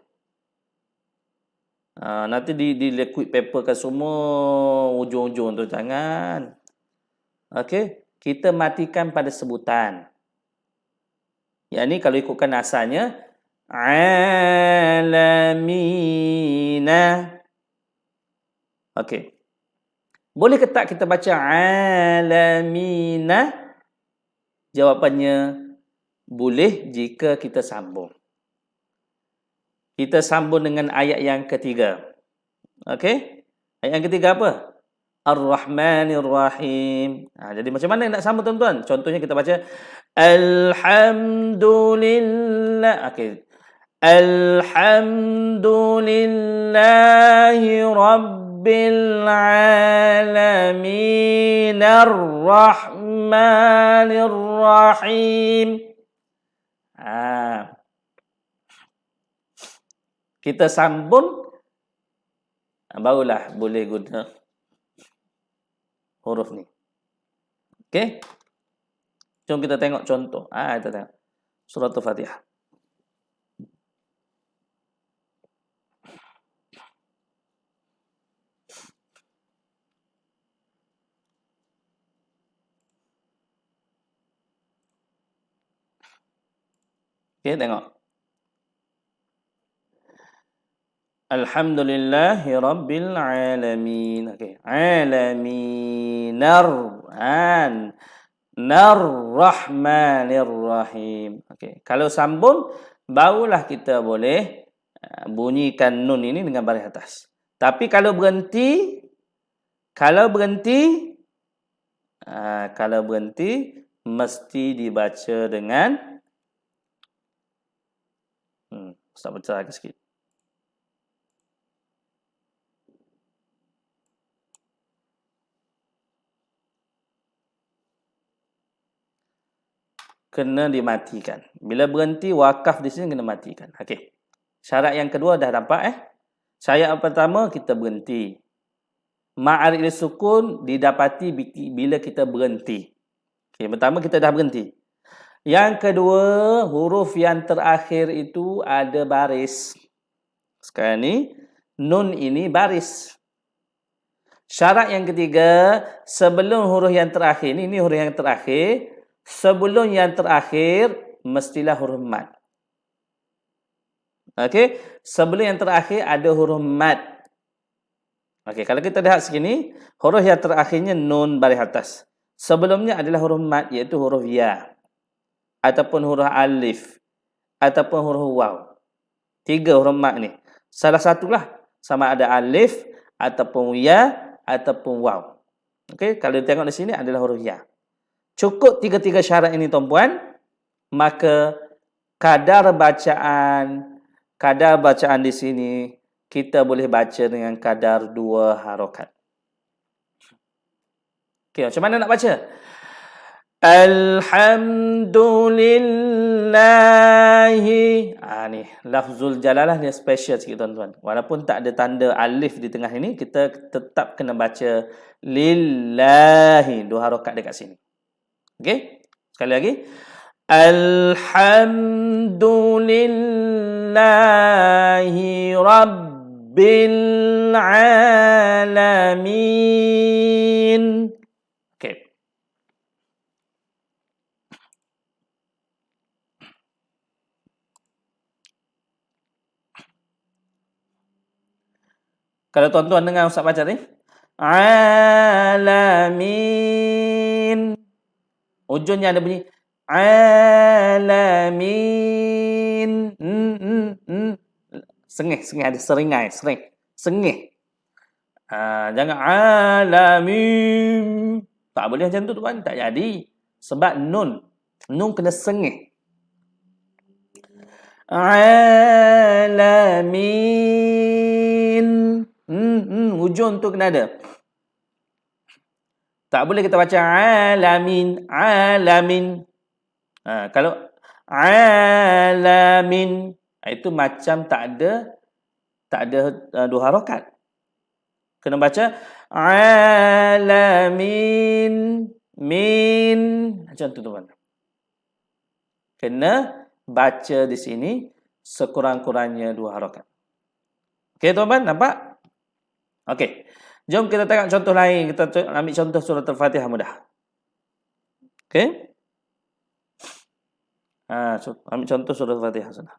Nanti di liquid paper kan semua ujung-ujung tu, jangan. Okey. Kita matikan pada sebutan. Yang ni kalau ikutkan asalnya alamina. Okey. Boleh ke tak kita baca alamina? Jawapannya boleh jika kita sambung. Kita sambung dengan ayat yang ketiga. Okey? Ayat yang ketiga apa? Ar-Rahmanir Rahim. Jadi macam mana nak sambung, tuan-tuan? Contohnya kita baca Alhamdulillah. Okey. Alhamdulillahi Rabbil Alamin Ar-Rahmanir Rahim. Kita sambung, barulah boleh guna huruf ni. Okey? Jom kita tengok contoh. Kita tengok surah Al-Fatihah. Okey, tengok. Alhamdulillahi Rabbil Alamin. Okey. Alaminar. Nar-Rahmanir Rahim. Okey. Kalau sambung, barulah kita boleh bunyikan nun ini dengan baris atas. Tapi kalau berhenti, mesti dibaca dengan Ustaz baca lagi sikit. Kena dimatikan. Bila berhenti, wakaf di sini kena matikan. Okey. Syarat yang kedua dah dapat Syarat yang pertama, kita berhenti. Ma'arif sukun didapati bila kita berhenti. Okey, pertama kita dah berhenti. Yang kedua, huruf yang terakhir itu ada baris. Sekarang ni, nun ini baris. Syarat yang ketiga, sebelum huruf yang terakhir, ini huruf yang terakhir, sebelum yang terakhir, mestilah huruf mad. Okey, sebelum yang terakhir ada huruf mad. Okey, kalau kita lihat sini, huruf yang terakhirnya nun baris atas. Sebelumnya adalah huruf mad, iaitu huruf ya, ataupun huruf alif, ataupun huruf waw. 3 huruf mad ni. Salah satulah, sama ada alif, ataupun ya, ataupun waw. Okey, kalau tengok di sini adalah huruf ya. Cukup 3 syarat ini, tuan-puan, maka kadar bacaan di sini kita boleh baca dengan kadar 2 harokat. Okey, macam mana nak baca? Alhamdulillahi. Ni lafzul jalalah dia special sikit, tuan-tuan. Walaupun tak ada tanda alif di tengah ini, kita tetap kena baca lillahi, 2 harokat dekat sini. Okey? Sekali lagi. Alhamdulillahi Rabbil Alamin. Okey. Kalau tuan-tuan dengar Ustaz baca ni, Alamin. Ujungnya ada bunyi Alamin. Sengih ada seringai, sengih. Jangan Alamin. Tak boleh macam tu, tuan, tak jadi. Sebab nun kena sengih. Alamin. Ujung tu kena ada. Tak boleh kita baca alamin. Kalau alamin, itu macam tak ada 2 harokat. Kena baca alamin. Min. Macam tu tuan. Kena baca di sini sekurang-kurangnya 2 harakat. Okey tuan-tuan, nampak? Okey. Jom kita tengok contoh lain. Kita ambil contoh surah Al-Fatihah mudah. Okey? Ambil contoh surah Al-Fatihah sana.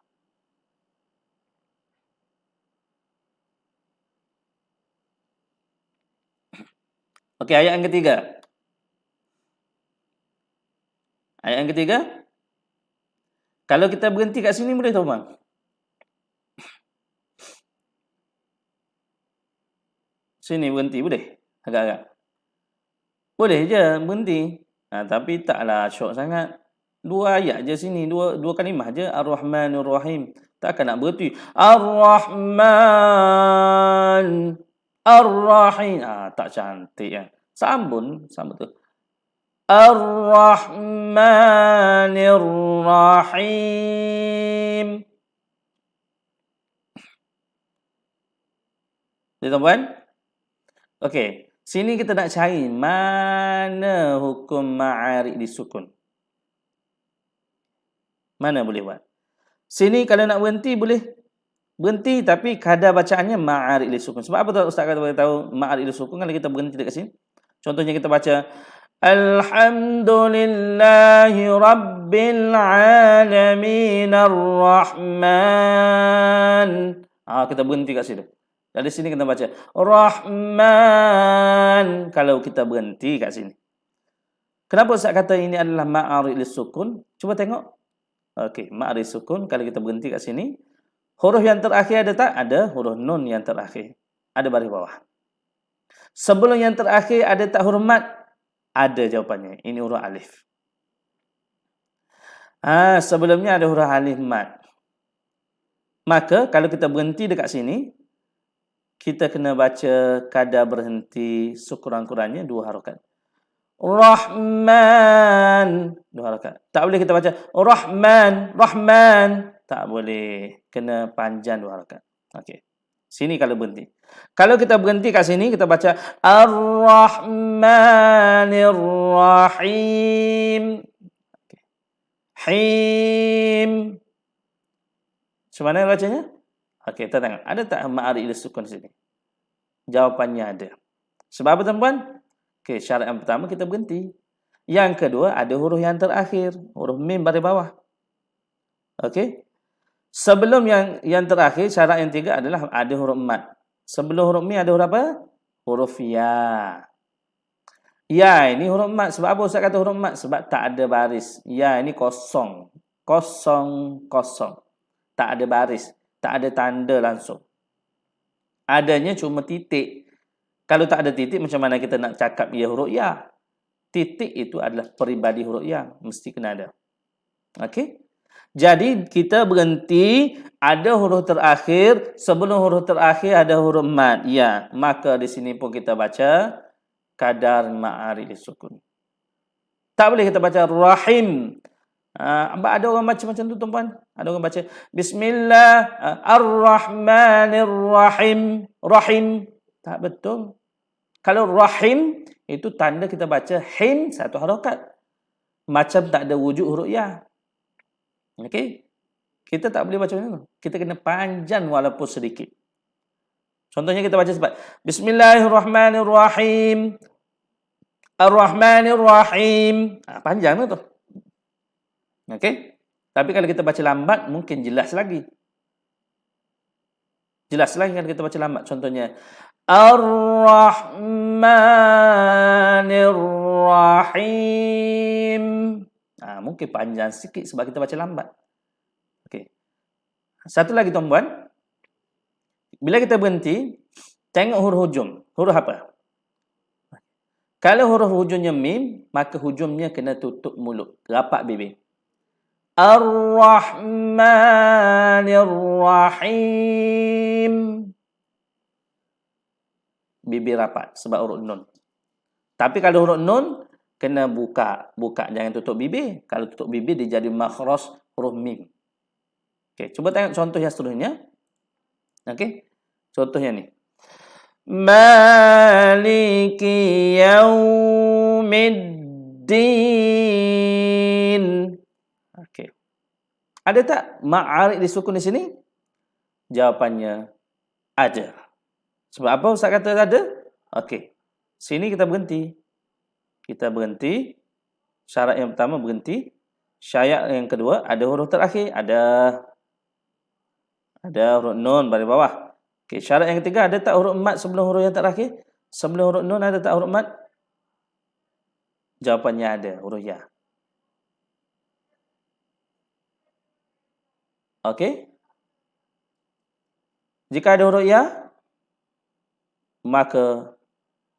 Okey, ayat yang ketiga. Ayat yang ketiga. Kalau kita berhenti kat sini boleh tuan-tuan? Sini berhenti boleh? Agak-agak. Boleh je berhenti. Tapi taklah syok sangat. 2 ayat je sini, dua kalimah je. Ar-Rahmanir Rahim. Takkan nak berhenti. Ar-Rahman. Ar-Rahim. Tak cantik kan. Sambung tu. Ar-Rahmanir Rahim. Jadi tuan-puan? Okey. Sini kita nak cari mana hukum ma'arid disukun. Mana boleh buat? Sini kalau nak berhenti boleh. Berhenti tapi kadar bacaannya ma'arid disukun. Sebab apa tahu Ustaz kata bagi tahu ma'arid disukun kalau kita berhenti dekat sini? Contohnya kita baca Alhamdulillahi Rabbil Alamin Ar-Rahman. Kita berhenti kat situ. Dari sini kita baca Rahman. Kalau kita berhenti kat sini. Kenapa Ustaz kata ini adalah ma'arid disukun? Cuba tengok. Okey, ma'arid sukun kalau kita berhenti kat sini. Huruf yang terakhir ada tak? Ada huruf nun yang terakhir. Ada baris bawah. Sebelum yang terakhir ada tak huruf mat? Ada jawapannya. Ini huruf alif. Sebelumnya ada huruf alif mat. Maka kalau kita berhenti dekat sini, kita kena baca kadar berhenti sekurang-kurangnya 2 harakat. Rahman. 2 harakat. Tak boleh kita baca Rahman. Rahman. Tak boleh. Kena panjang 2 harakat. Okey. Sini kalau berhenti. Kalau kita berhenti kat sini, kita baca Ar-Rahmanir Rahim. Okay. Him. Macam mana bacanya? Okey, kita tengok. Ada tak ma'arid sukun di sini? Jawapannya ada. Sebab apa tuan-puan? Okey, syarat yang pertama kita berhenti. Yang kedua, ada huruf yang terakhir. Huruf mim baris bawah. Okey. Sebelum yang terakhir, syarat yang 3 adalah ada huruf mat. Sebelum huruf mim ada huruf apa? Huruf ya. Ya ini huruf mat. Sebab apa Ustaz kata huruf mat? Sebab tak ada baris. Ya ini kosong. Kosong, kosong. Tak ada baris. Tak ada tanda langsung. Adanya cuma titik. Kalau tak ada titik, macam mana kita nak cakap ya huruf ya? Titik itu adalah peribadi huruf ya. Mesti kena ada. Okey? Jadi, kita berhenti, ada huruf terakhir, sebelum huruf terakhir ada huruf mat. Ya, maka di sini pun kita baca kadar ma'arid sukun. Tak boleh kita baca Rahim. Ada orang baca macam tu tuan-tuan? Ada orang baca Bismillah Ar-Rahmanir-Rahim. Rahim. Tak betul. Kalau Rahim, itu tanda kita baca him 1 harakat. Macam tak ada wujud huruf ya. Okey. Kita tak boleh baca macam tu. Kita kena panjang walaupun sedikit. Contohnya kita baca sebab Bismillahirrahmanirrahim. Ar-Rahmanirrahim. Panjang tu. Okey. Tapi kalau kita baca lambat mungkin jelas lagi. Jelas lagi kalau kita baca lambat. Contohnya Ar-Rahmanirrahim. Mungkin panjang sikit sebab kita baca lambat. Okey. Satu lagi tuan-puan. Bila kita berhenti, tengok huruf hujung. Huruf apa? Kalau huruf hujungnya mim, maka hujungnya kena tutup mulut. Rapat bibir. Ar-Rahmanir-Rahim. Bibir rapat sebab huruf nun. Tapi kalau huruf nun, kena buka. Jangan tutup bibir. Kalau tutup bibir, dia jadi makhraj huruf mim. Okey, cuba tengok contoh yang seterusnya. Okey. Contohnya ni. Maliki yaumiddin. Okey. Ada tak ma'arid disukun di sini? Jawapannya ada. Sebab apa Ustaz kata ada? Okey. Sini kita berhenti. Kita berhenti. Syarat yang pertama berhenti. Syarat yang kedua ada huruf terakhir. Ada huruf nun baris bawah. Okey, syarat yang ketiga ada tak huruf mat sebelum huruf yang terakhir? Sebelum huruf nun ada tak huruf mat? Jawapannya ada, huruf ya. Okey? Jika ada huruf ya, maka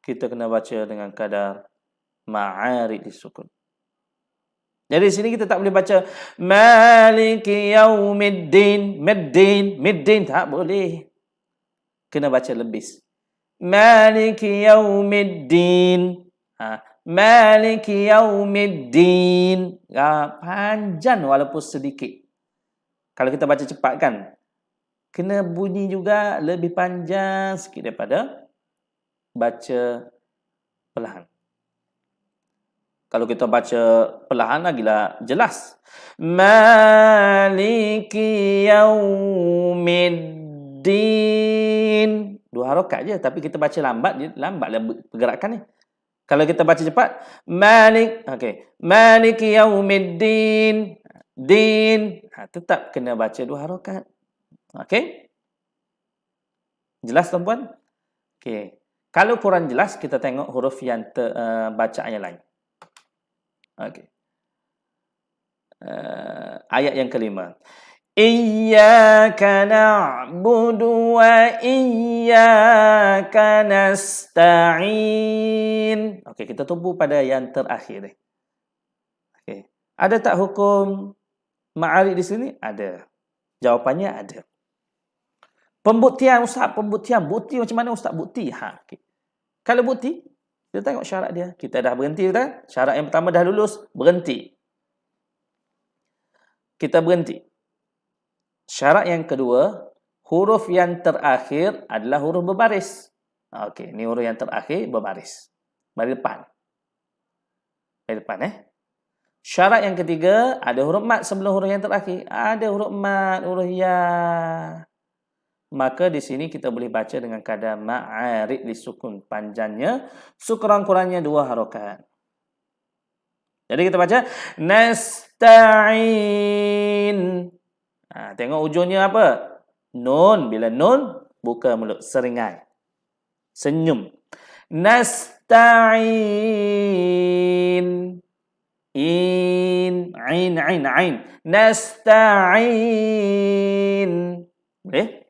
kita kena baca dengan kadar ma'arid disukun. Jadi di sini kita tak boleh baca Maliki yaumiddin, middin tak boleh. Kena baca lebis. Maliki yaumiddin. Maliki yaumiddin. Panjang walaupun sedikit. Kalau kita baca cepat kan, kena bunyi juga lebih panjang sikit daripada baca perlahan. Kalau kita baca perlahan lagilah jelas. Maliki yaumiddin. 2 harakat je, tapi kita baca lambat, dia lambatlah pergerakan ni. Kalau kita baca cepat, Maliki yaumiddin. Tetap kena baca 2 harakat. Okey? Jelas tuan-puan? Okey. Kalau kurang jelas, kita tengok huruf yang bacaan yang lain. Okey. Ayat yang kelima. Iyyaka na'budu wa iyyaka nasta'in. Okey, kita tumpu pada yang terakhir ni. Okey. Ada tak hukum ma'arid di sini? Ada. Jawapannya ada. Pembuktian Ustaz, pembuktian. Bukti macam mana Ustaz? Bukti. Okay. Kalau bukti, kita tengok syarat dia. Kita dah berhenti kan? Syarat yang pertama dah lulus, berhenti. Kita berhenti. Syarat yang kedua, huruf yang terakhir adalah huruf berbaris. Okey, ni huruf yang terakhir berbaris. Baris depan. Baris depan Syarat yang ketiga, ada huruf mat sebelum huruf yang terakhir. Ada huruf mat, huruf ya. Maka di sini kita boleh baca dengan kadar ma'arid disukun. Panjangnya sekurang-kurangnya 2 harakat. Jadi kita baca nasta'in. Tengok ujungnya apa? Nun. Bila nun, buka mulut. Seringai. Senyum. Nasta'in. Ain. Nasta'in. Boleh?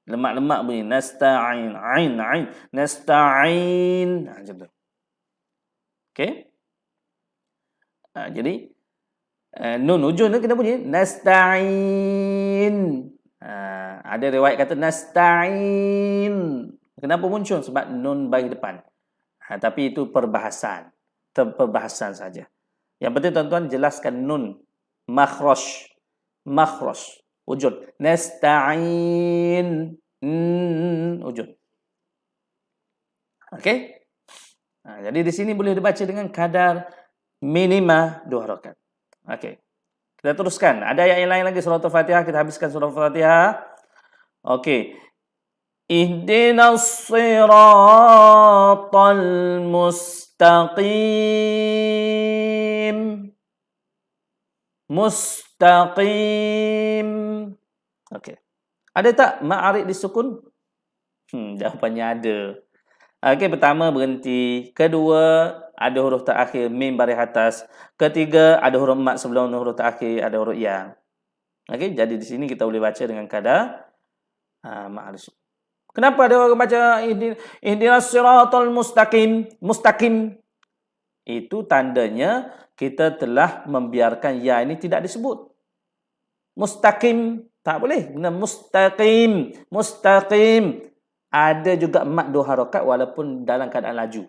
Lemak-lemak bunyi. Nasta'in. Ain. Nasta'in. Macam tu. Okey. Jadi, nun ujung tu kena bunyi. Nasta'in. Ada riwayat kata nasta'in. Kenapa muncul? Sebab nun baris depan. Tapi itu perbahasan. Perbahasan saja. Yang penting tuan-tuan jelaskan nun. Makhraj. Ujung. Nasta'in. Ujung. Okey? Jadi di sini boleh dibaca dengan kadar minima 2 harakat. Okey. Kita teruskan. Ada ayat yang lain lagi surah Al-Fatihah. Kita habiskan surah Al-Fatihah. Okey. Ihdinas siratal mustaqim. Okey. Ada tak ma'arid disukun? Jawapannya ada. Okey, pertama berhenti. Kedua, ada huruf terakhir mim baris atas. Ketiga, ada huruf mat sebelum huruf terakhir, ada huruf ya. Okey, jadi di sini kita boleh baca dengan kadar ma'arid. Kenapa ada orang baca ihdinas siratal mustaqim? Mustaqim. Itu tandanya kita telah membiarkan ya ini tidak disebut. Mustaqim tak boleh. Guna mustaqim. Ada juga mat 2 harakat walaupun dalam keadaan laju.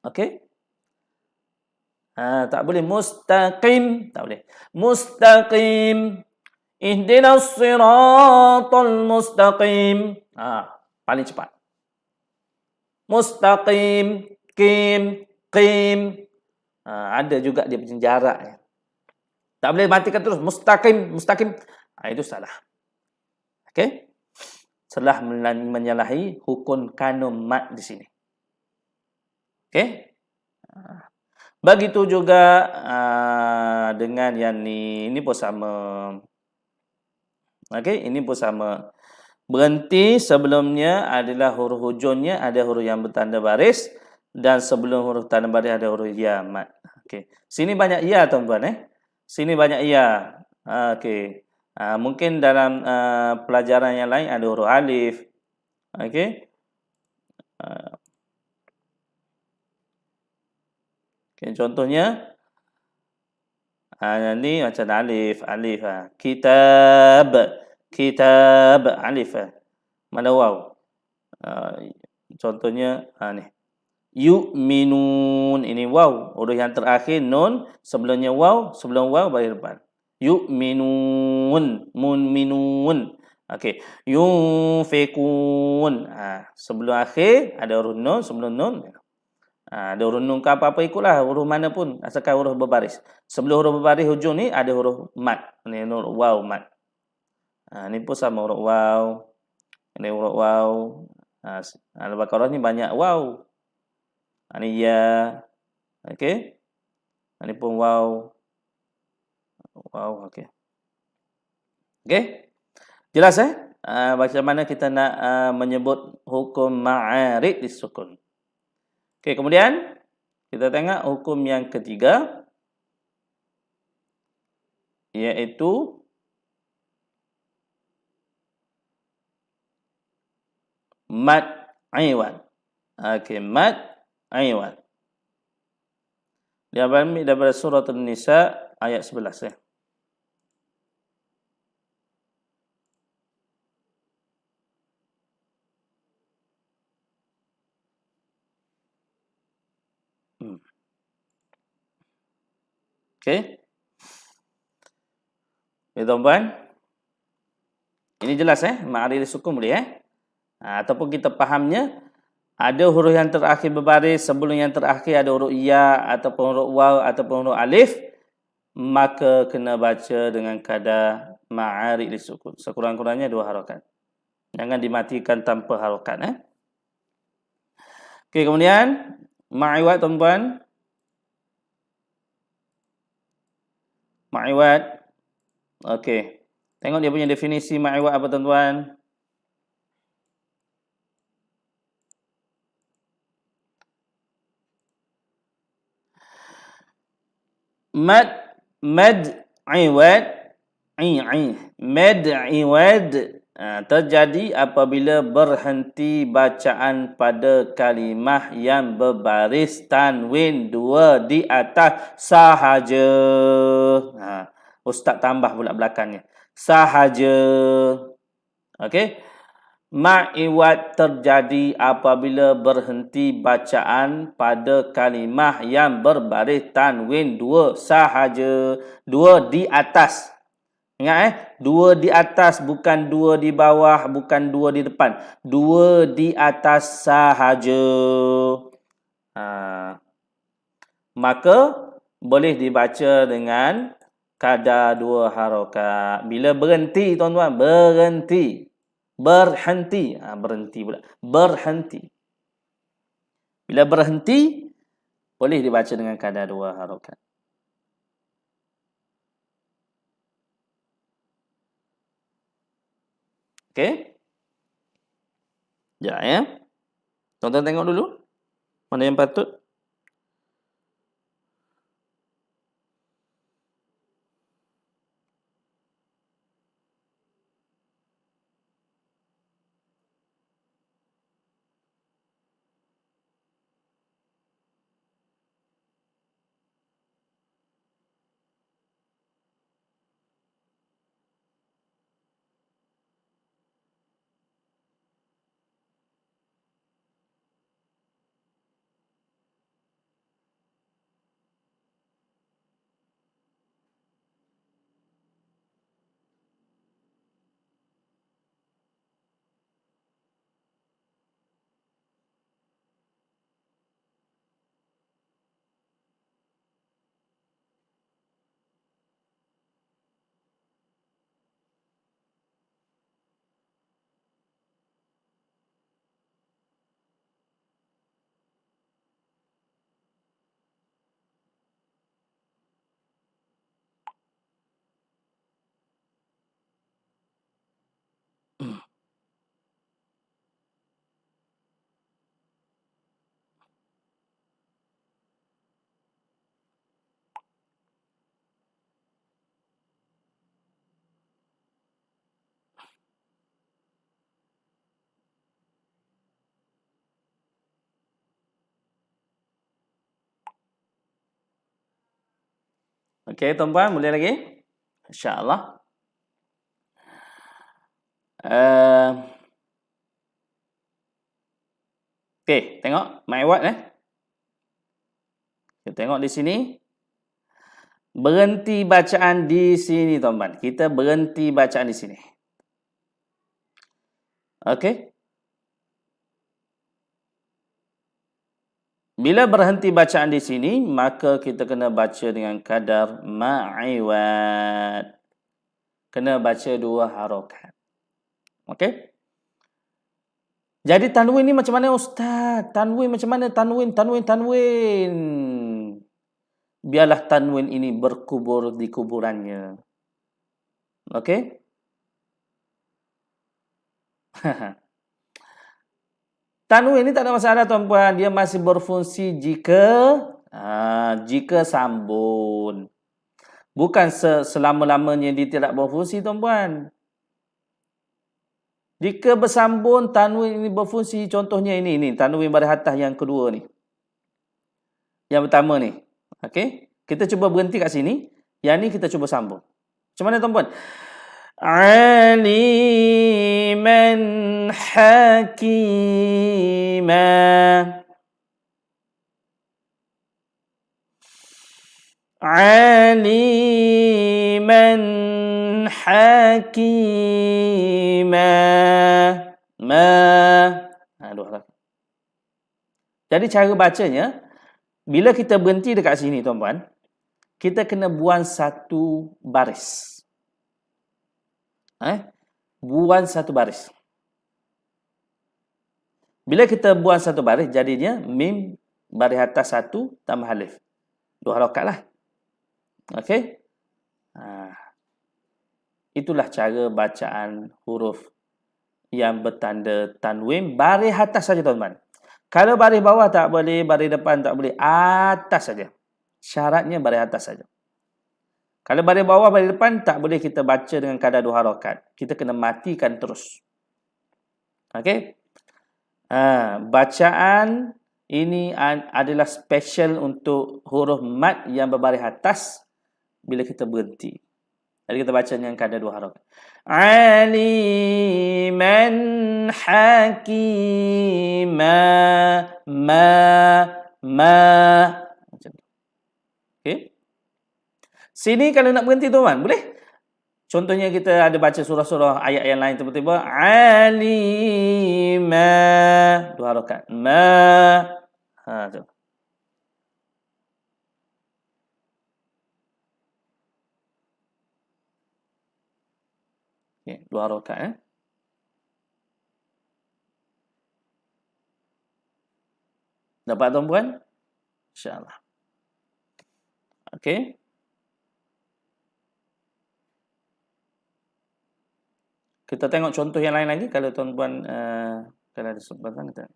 Okey? Tak boleh mustaqim, tak boleh. Mustaqim. Ihdinas siratal mustaqim. Paling cepat. Mustaqim, qim. Ada juga dia punya jarak ya. Tak boleh matikan terus mustaqim. Itu salah. Okey? Telah menyalahi hukum kanun mat di sini. Okey? Begitu juga dengan yang ini pun sama. Okey, ini pun sama. Berhenti sebelumnya adalah huruf hujungnya ada huruf yang bertanda baris dan sebelum huruf tanda baris ada huruf ya mat. Okey. Sini banyak ya tuan-tuan Sini banyak ya. Okey. Mungkin dalam pelajaran yang lain ada huruf alif. Okey. Okay, contohnya ni macam alif. Kitab alif. Mana waw? Contohnya ni. Yu'minun, ini waw. Huruf yang terakhir nun, sebelumnya waw, sebelum waw baris depan. Yu'minun, minun. Okey. Yunfikun. Sebelum akhir ada huruf nun, sebelum nun. Ada huruf nun ke apa-apa ikutlah, huruf mana pun asalkan huruf berbaris. Sebelum huruf berbaris hujung ni ada huruf mat. Ni huruf waw mat. Ni pun sama huruf waw. Ini huruf waw. Al-Baqarah ni banyak waw. Ni ya. Okey. Ni pun waw. Waw, okey. Okey. Jelas macam mana kita nak menyebut hukum ma'arid disukun. Okey, kemudian kita tengok hukum yang ketiga, iaitu mad iwad. Okey, mad iwad. Dia ambil daripada surah An-Nisa ayat 11 Okey. Ya tuan-tuan. Ini jelas ma'arid sukun boleh ataupun kita fahamnya ada huruf yang terakhir berbaris, sebelum yang terakhir ada huruf ya ataupun huruf waw ataupun huruf alif, maka kena baca dengan kadar ma'arid sukun. Sekurang-kurangnya 2 harakat. Jangan dimatikan tanpa harakat Okey, kemudian ma'iwad tuan-tuan. Ma'iwad. Okey. Tengok dia punya definisi ma'iwad apa tuan-tuan. Mad iwad terjadi apabila berhenti bacaan pada kalimah yang berbaris tanwin 2 di atas sahaja. Ustaz tambah pula belakangnya. Sahaja. Okey. Ma'iwad terjadi apabila berhenti bacaan pada kalimah yang berbaris tanwin 2 sahaja. 2 di atas. Ingat 2 di atas, bukan 2 di bawah, bukan 2 di depan. 2 di atas sahaja. Maka boleh dibaca dengan kadar 2 harakat. Bila berhenti tuan-tuan, berhenti. Berhenti pula. Berhenti. Bila berhenti, boleh dibaca dengan kadar 2 harakat. Okey? Ya. Tuan-tuan tengok dulu. Mana yang patut? Okey, tuan-puan, boleh lagi? Insya-Allah. Uh, Okey, tengok my what Kita tengok di sini. Berhenti bacaan di sini, tuan-puan. Kita berhenti bacaan di sini. Okey. Bila berhenti bacaan di sini, maka kita kena baca dengan kadar ma'iwat. Kena baca 2 harakat. Okey? Jadi tanwin ni macam mana, Ustaz? Tanwin macam mana? Tanwin. Biarlah tanwin ini berkubur di kuburannya. Okey? Tanwin ni tak ada masalah, tuan-puan. Dia masih berfungsi jika sambung. Bukan selama-lamanya dia tidak berfungsi, tuan-puan. Jika bersambung, tanwin ini berfungsi. Contohnya ini tanwin baris atas yang kedua ni. Yang pertama ni. Okey? Kita cuba berhenti kat sini. Yang ni kita cuba sambung. Macam mana, tuan-puan? Aliman hakima. Aliman hakima. Jadi cara bacanya, bila kita berhenti dekat sini, tuan-puan, kita kena buang satu baris. Buang satu baris. Bila kita buang satu baris, jadinya mim baris atas 1 tambah alif. 2 harakat lah. Okey? Itulah cara bacaan huruf yang bertanda tanwin baris atas saja, tuan-tuan. Kalau baris bawah tak boleh, baris depan tak boleh, atas saja. Syaratnya baris atas saja. Kalau baris bawah, baris depan tak boleh kita baca dengan kadar 2 harakat. Kita kena matikan terus. Okey? Bacaan ini adalah special untuk huruf mad yang berbaris atas bila kita berhenti. Jadi kita baca dengan kadar 2 harakat. Aliman hakima macam tu. Okey? Sini kalau nak berhenti, tuan-tuan, boleh? Contohnya kita ada baca surah-surah ayat yang lain, tiba-tiba alima 2 harakat. Tu. Okey, 2 harakat Dapat, tuan-puan? Insya-Allah. Okey. Kita tengok contoh yang lain lagi kalau tuan-puan kalau ada kesempatan kita.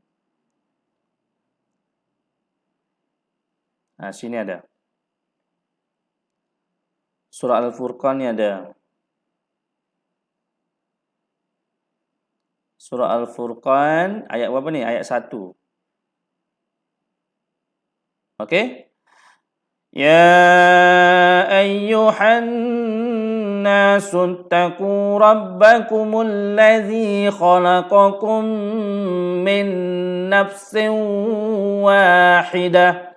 Sini ada. Surah Al-Furqan ni ada. Surah Al-Furqan ayat berapa ni? Ayat 1. Okey? Ya ayyuhan nasu taqu rabbakumul ladzi khalaqakum min nafsin wahidah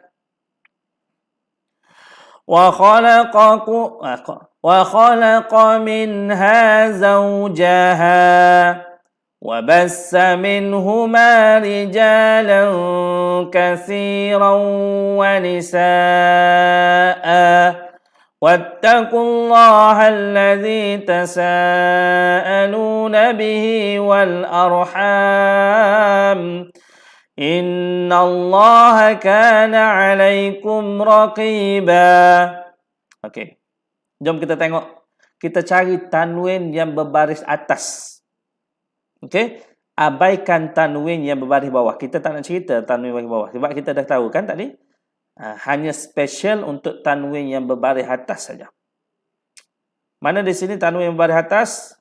وخلق منها زوجها وبث منهما رجالا كثيرا ونساء واتقوا الله الذي تساءلون به والأرحام إن الله كان عليكم رقيبا. Okey. Jom kita tengok. Kita cari tanwin yang berbaris atas. Okey? Abaikan tanwin yang berbaris bawah. Kita tak nak cerita tanwin baris bawah. Sebab kita dah tahu kan tadi? Hanya special untuk tanwin yang berbaris atas saja. Mana di sini tanwin yang berbaris atas?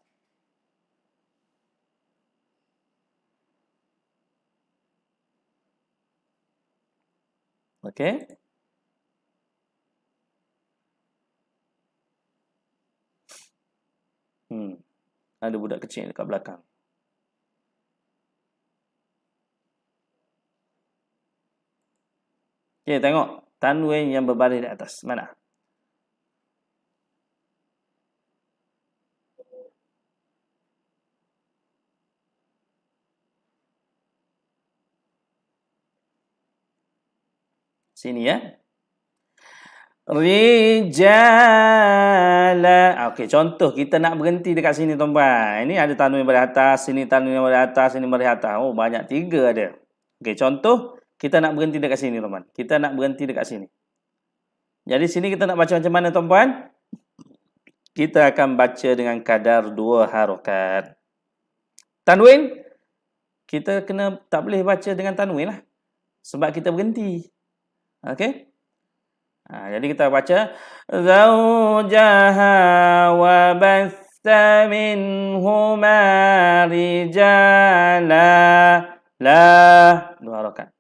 Okey. Ada budak kecil dekat belakang. Okey, tengok tanwin yang berbaris di atas. Mana? Sini ya. Rijala. Okey, contoh kita nak berhenti dekat sini tuan-tuan. Ini ada tanwin baris atas, sini tanwin baris atas, sini baris atas. Oh, banyak, 3 ada. Okey, contoh kita nak berhenti dekat sini tuan-tuan. Kita nak berhenti dekat sini. Jadi sini kita nak baca macam mana tuan-tuan? Kita akan baca dengan kadar 2 harakat. Tanwin kita tak boleh baca dengan tanwin lah. Sebab kita berhenti. Okey? Jadi kita baca zaujaha wa basta minhuma rijala la 2 harakat.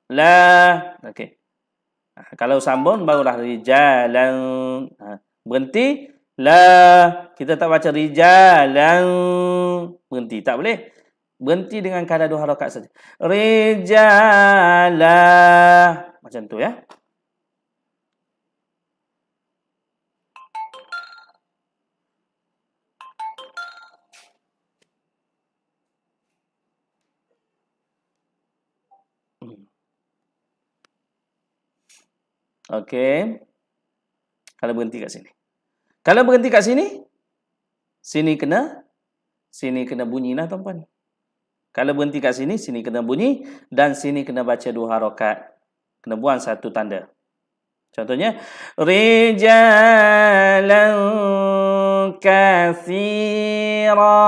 La. Okey. Kalau sambung barulah rijalan. Berhenti la. Kita tak baca rijalan. Berhenti. Tak boleh. Berhenti dengan kadar 2 harakat saja. Rijala. Macam tu ya. Okey. Kalau berhenti kat sini. Kalau berhenti kat sini, sini kena bunyi lah tuan-tuan. Kalau berhenti kat sini, sini kena bunyi dan sini kena baca 2 harakat. Kena buang 1 tanda. Contohnya rijalan katsira.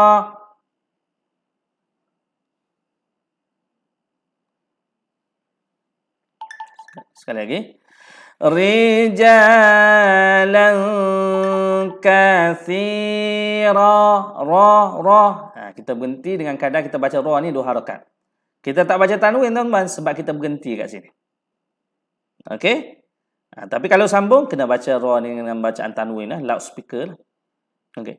Sekali lagi. Rijalan katsira. Ra. Kita berhenti dengan kadar kita baca ra ni 2 harakat. Kita tak baca tanwin tuan-tuan sebab kita berhenti kat sini. Okey? Tapi kalau sambung kena baca ra ni dengan bacaan tanwin lah, loudspeaker lah. Okey.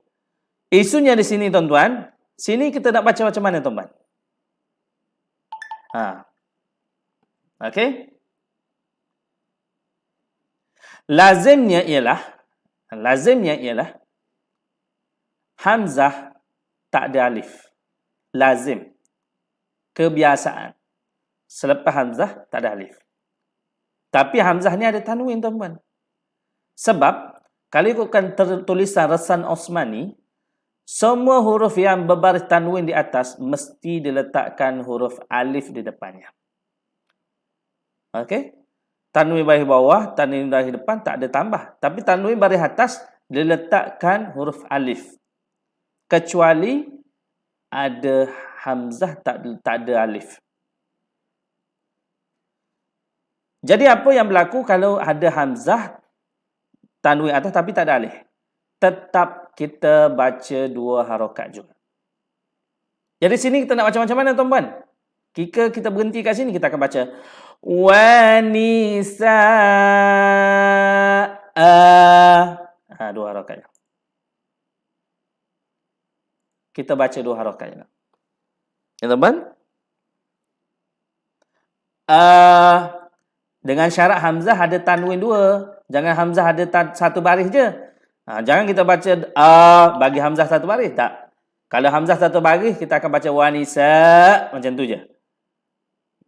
Isunya di sini tuan-tuan, sini kita nak baca macam mana tuan-tuan? Okey? Lazimnya ialah hamzah tak ada alif. Lazim. Kebiasaan. Selepas hamzah tak ada alif. Tapi hamzah ni ada tanwin tuan-tuan. Sebab kalau ikutkan tulisan Resan Osmani, semua huruf yang berbaris tanwin di atas mesti diletakkan huruf alif di depannya. Okey? Tanwin baris bawah, tanwin baris depan tak ada tambah. Tapi tanwin baris atas diletakkan huruf alif. Kecuali ada hamzah tak ada alif. Jadi apa yang berlaku kalau ada hamzah tanwin atas tapi tak ada alif? Tetap kita baca 2 harakat juga. Jadi sini kita nak baca macam mana tuan-tuan? Jika kita berhenti kat sini kita akan baca wanisaa. 2 harakat. Kita baca 2 harakat. Ya teman? Dengan syarat hamzah ada tanwin 2. Jangan hamzah ada 1 baris je. Jangan kita baca bagi hamzah 1 baris. Tak. Kalau hamzah 1 baris, kita akan baca wanisa. Macam tu je.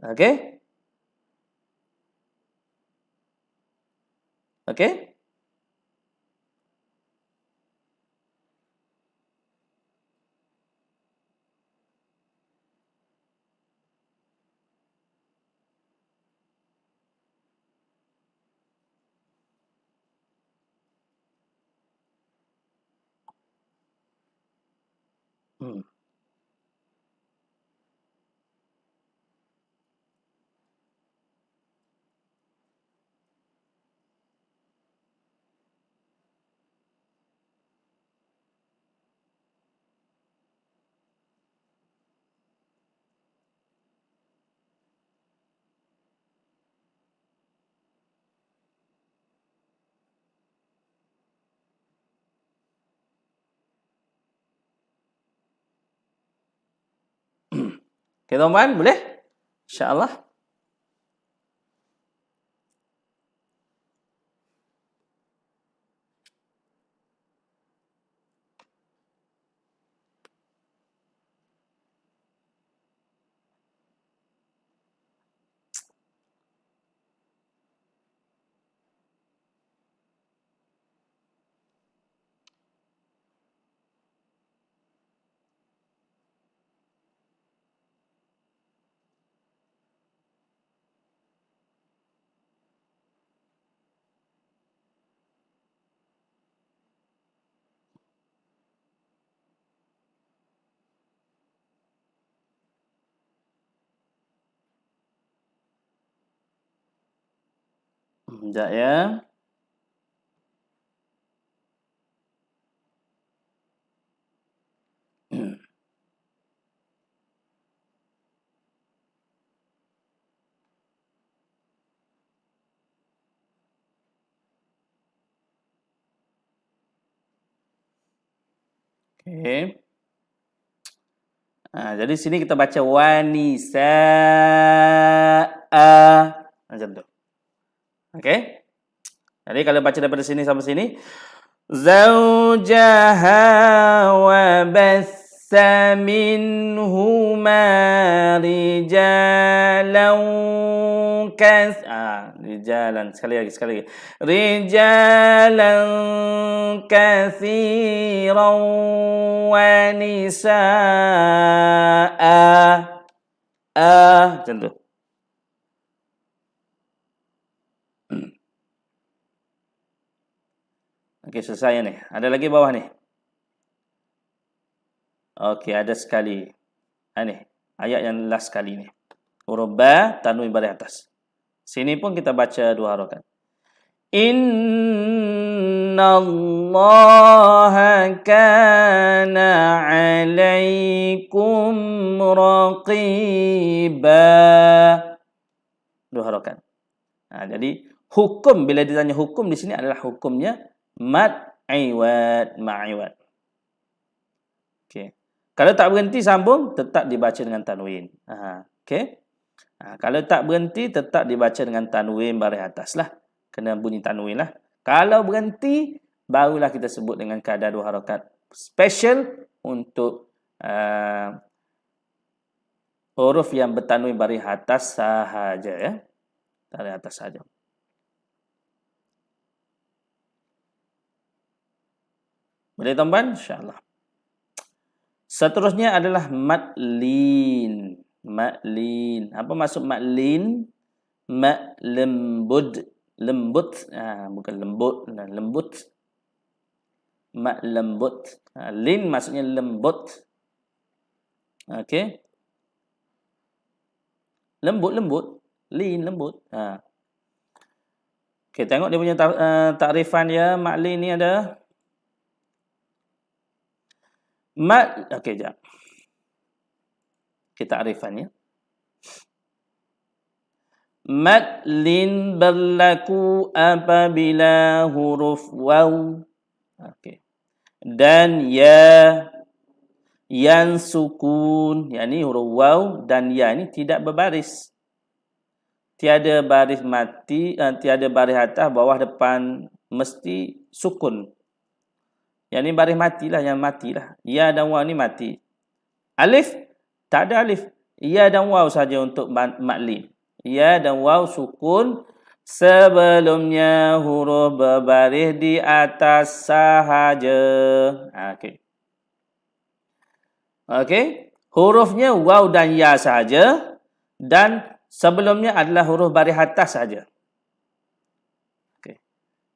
Okey? Okey? Okey, tuan-tuan, boleh? InsyaAllah. Sekejap ya. Okey. Jadi sini kita baca wanisaa. Macam tu. Okey. Jadi kalau baca daripada sini sampai sini, زوجها وبث منهما رجالا رجالا sekali lagi رجالا كثيرا ونساء macam tu. Okey, selesai ni. Ada lagi bawah ni? Okey, ada sekali. Ni, ayat yang last sekali ni. Huruf ba, tanwin baris atas. Sini pun kita baca 2 harakat. Innallaha kana 'alaikum raqiba. 2 harakat. Jadi hukum, bila ditanya hukum di sini adalah hukumnya mad iwad, ma'iwad. Okey. Kalau tak berhenti sambung, tetap dibaca dengan tanwin. Okey. Kalau tak berhenti, tetap dibaca dengan tanwin baris atas lah. Kena bunyi tanwin lah. Kalau berhenti, barulah kita sebut dengan kadar 2 harakat special untuk huruf yang bertanwin baris atas sahaja ya. Baris atas sahaja. Boleh tuan-tuan? InsyaAllah. Seterusnya adalah madlin. Madlin. Apa maksud madlin? Mak lembut. Lembut. Bukan lembut. Lembut. Mak lembut. Lin maksudnya lembut. Okey. Lembut-lembut. Lin, lembut. Okey, tengok dia punya takrifan dia. Madlin ni ada... Okey, jap. Kita arifannya. Madlin berlaku apabila huruf waw. Okey. Dan ya yang sukun, yakni huruf waw dan ya ini tidak berbaris. Tiada baris mati, tiada baris atas, bawah, depan, mesti sukun. Yang ni baris matilah, yang matilah. Ya dan waw ni mati. Alif, tak ada alif. Ya dan waw saja untuk madlin. Ya dan waw sukun. Sebelumnya huruf berbaris di atas sahaja. Okey. Okey. Hurufnya waw dan ya sahaja. Dan sebelumnya adalah huruf baris atas sahaja.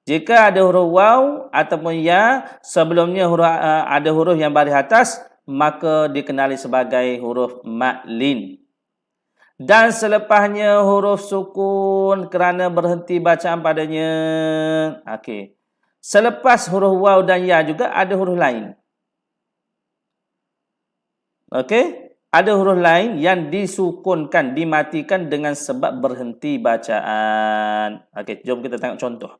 Jika ada huruf waw ataupun ya, sebelumnya ada huruf yang baris atas, maka dikenali sebagai huruf madlin. Dan selepasnya huruf sukun kerana berhenti bacaan padanya. Okey. Selepas huruf waw dan ya juga ada huruf lain. Okey. Ada huruf lain yang disukunkan, dimatikan dengan sebab berhenti bacaan. Okey, jom kita tengok contoh.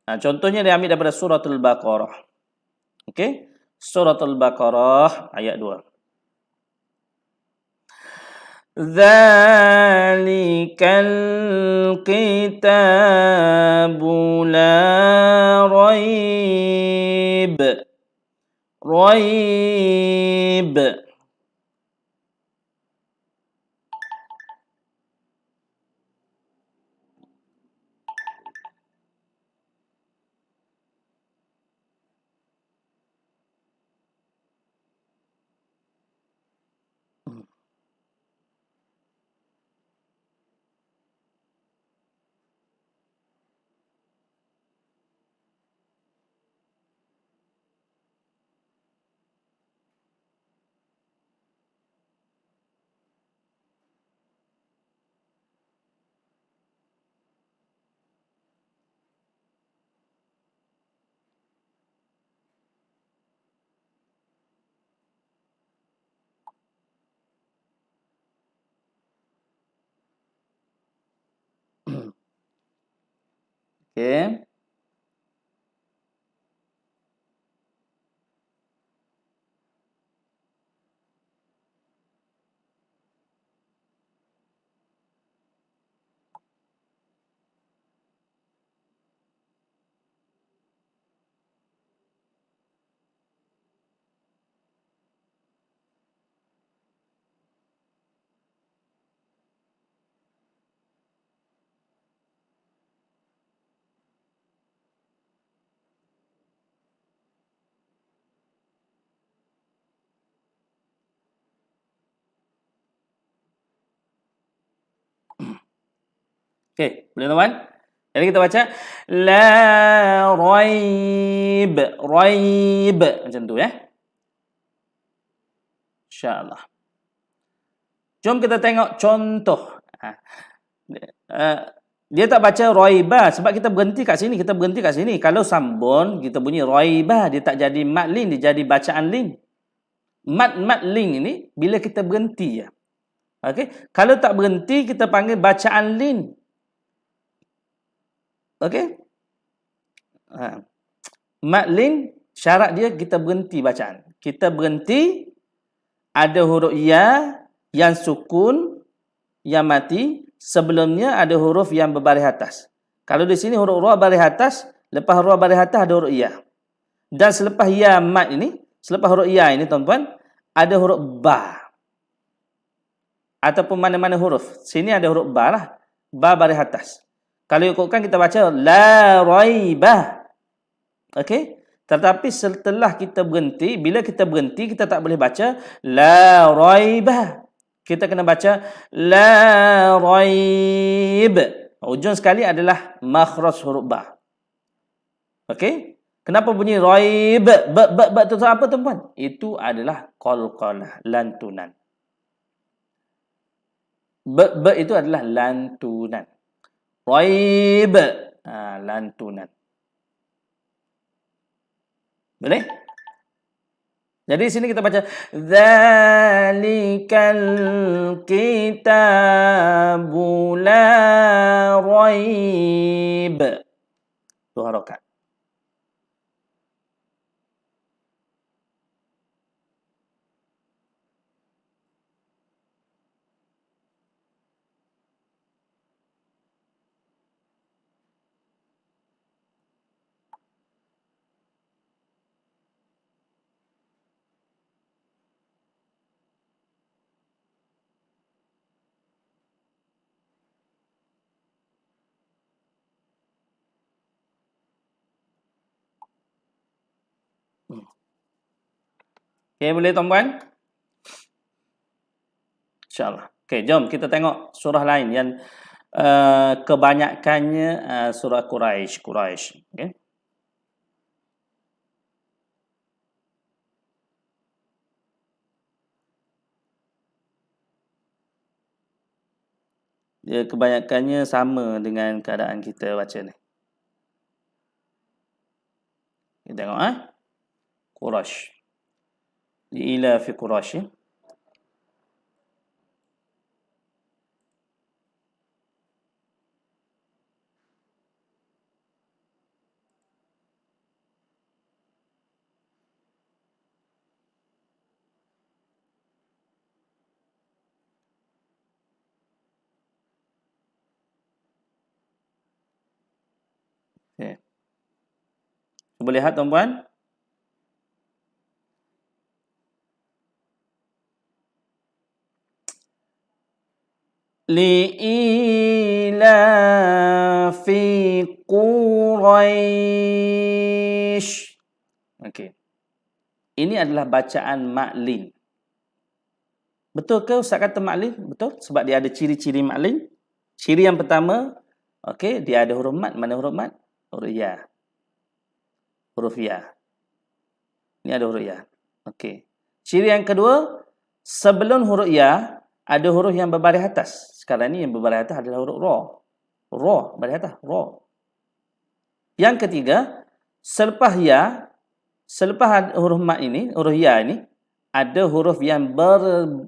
Contohnya diambil daripada suratul Baqarah. Okey. Surat Al-Baqarah ayat 2. Dzalikal kitabu la raib. Raib. Okey. Okey, boleh tuan? Jadi kita baca la raib, raib macam tu ya. Insya-Allah. Jom kita tengok contoh. Dia tak baca raiba sebab kita berhenti kat sini, Kalau sambun kita bunyi raiba, dia tak jadi mad lin, dia jadi bacaan lin. Mad lin ini bila kita berhenti ya. Okey, kalau tak berhenti kita panggil bacaan lin. Okey? Mad lin syarat dia kita berhenti bacaan. Kita berhenti, ada huruf ya yang sukun yang mati, sebelumnya ada huruf yang berbaris atas. Kalau di sini huruf ra baris atas, lepas ra baris atas ada huruf ya. Dan selepas ya mad ini, selepas huruf ya ini tuan-tuan, ada huruf ba. Ataupun mana-mana huruf. Sini ada huruf ba lah. Ba baris atas. Kalau ikutkan kita baca la raibah. Okey? Tetapi setelah kita berhenti, bila kita berhenti kita tak boleh baca la raibah. Kita kena baca la raib. Ujung sekali adalah makhraj huruf ba. Okey? Kenapa bunyi raib? Ba tu apa tuan-tuan? Itu adalah qalqalah, lantunan. Ba itu adalah lantunan. Raib. Lantunan. Boleh? Jadi sini kita baca dzalikal kitabu la raib. Tu harakat. Okey, boleh tuan-puan? InsyaAllah. Okey, jom kita tengok surah lain yang kebanyakannya surah Quraisy. Okey. Dia kebanyakannya sama dengan keadaan kita baca ni. Kita tengok Quraisy. Ila fi Quraisy. Cuba lihat tuan-puan. Li'ilafi Quraisy. Okey. Ini adalah bacaan maklin. Betul ke Ustaz kata maklin? Betul. Sebab dia ada ciri-ciri maklin. Ciri yang pertama, okey, dia ada huruf mat. Mana huruf mat? Huruf ya. Huruf ya. Ini ada huruf ya. Okey. Ciri yang kedua, sebelum huruf ya, ada huruf yang berbaris atas. Sekarang ni yang berbaris atas adalah huruf ra. Ra, baris atas, ra. Yang ketiga, selepas ya, selepas huruf mat ini, huruf ya ini, ada huruf yang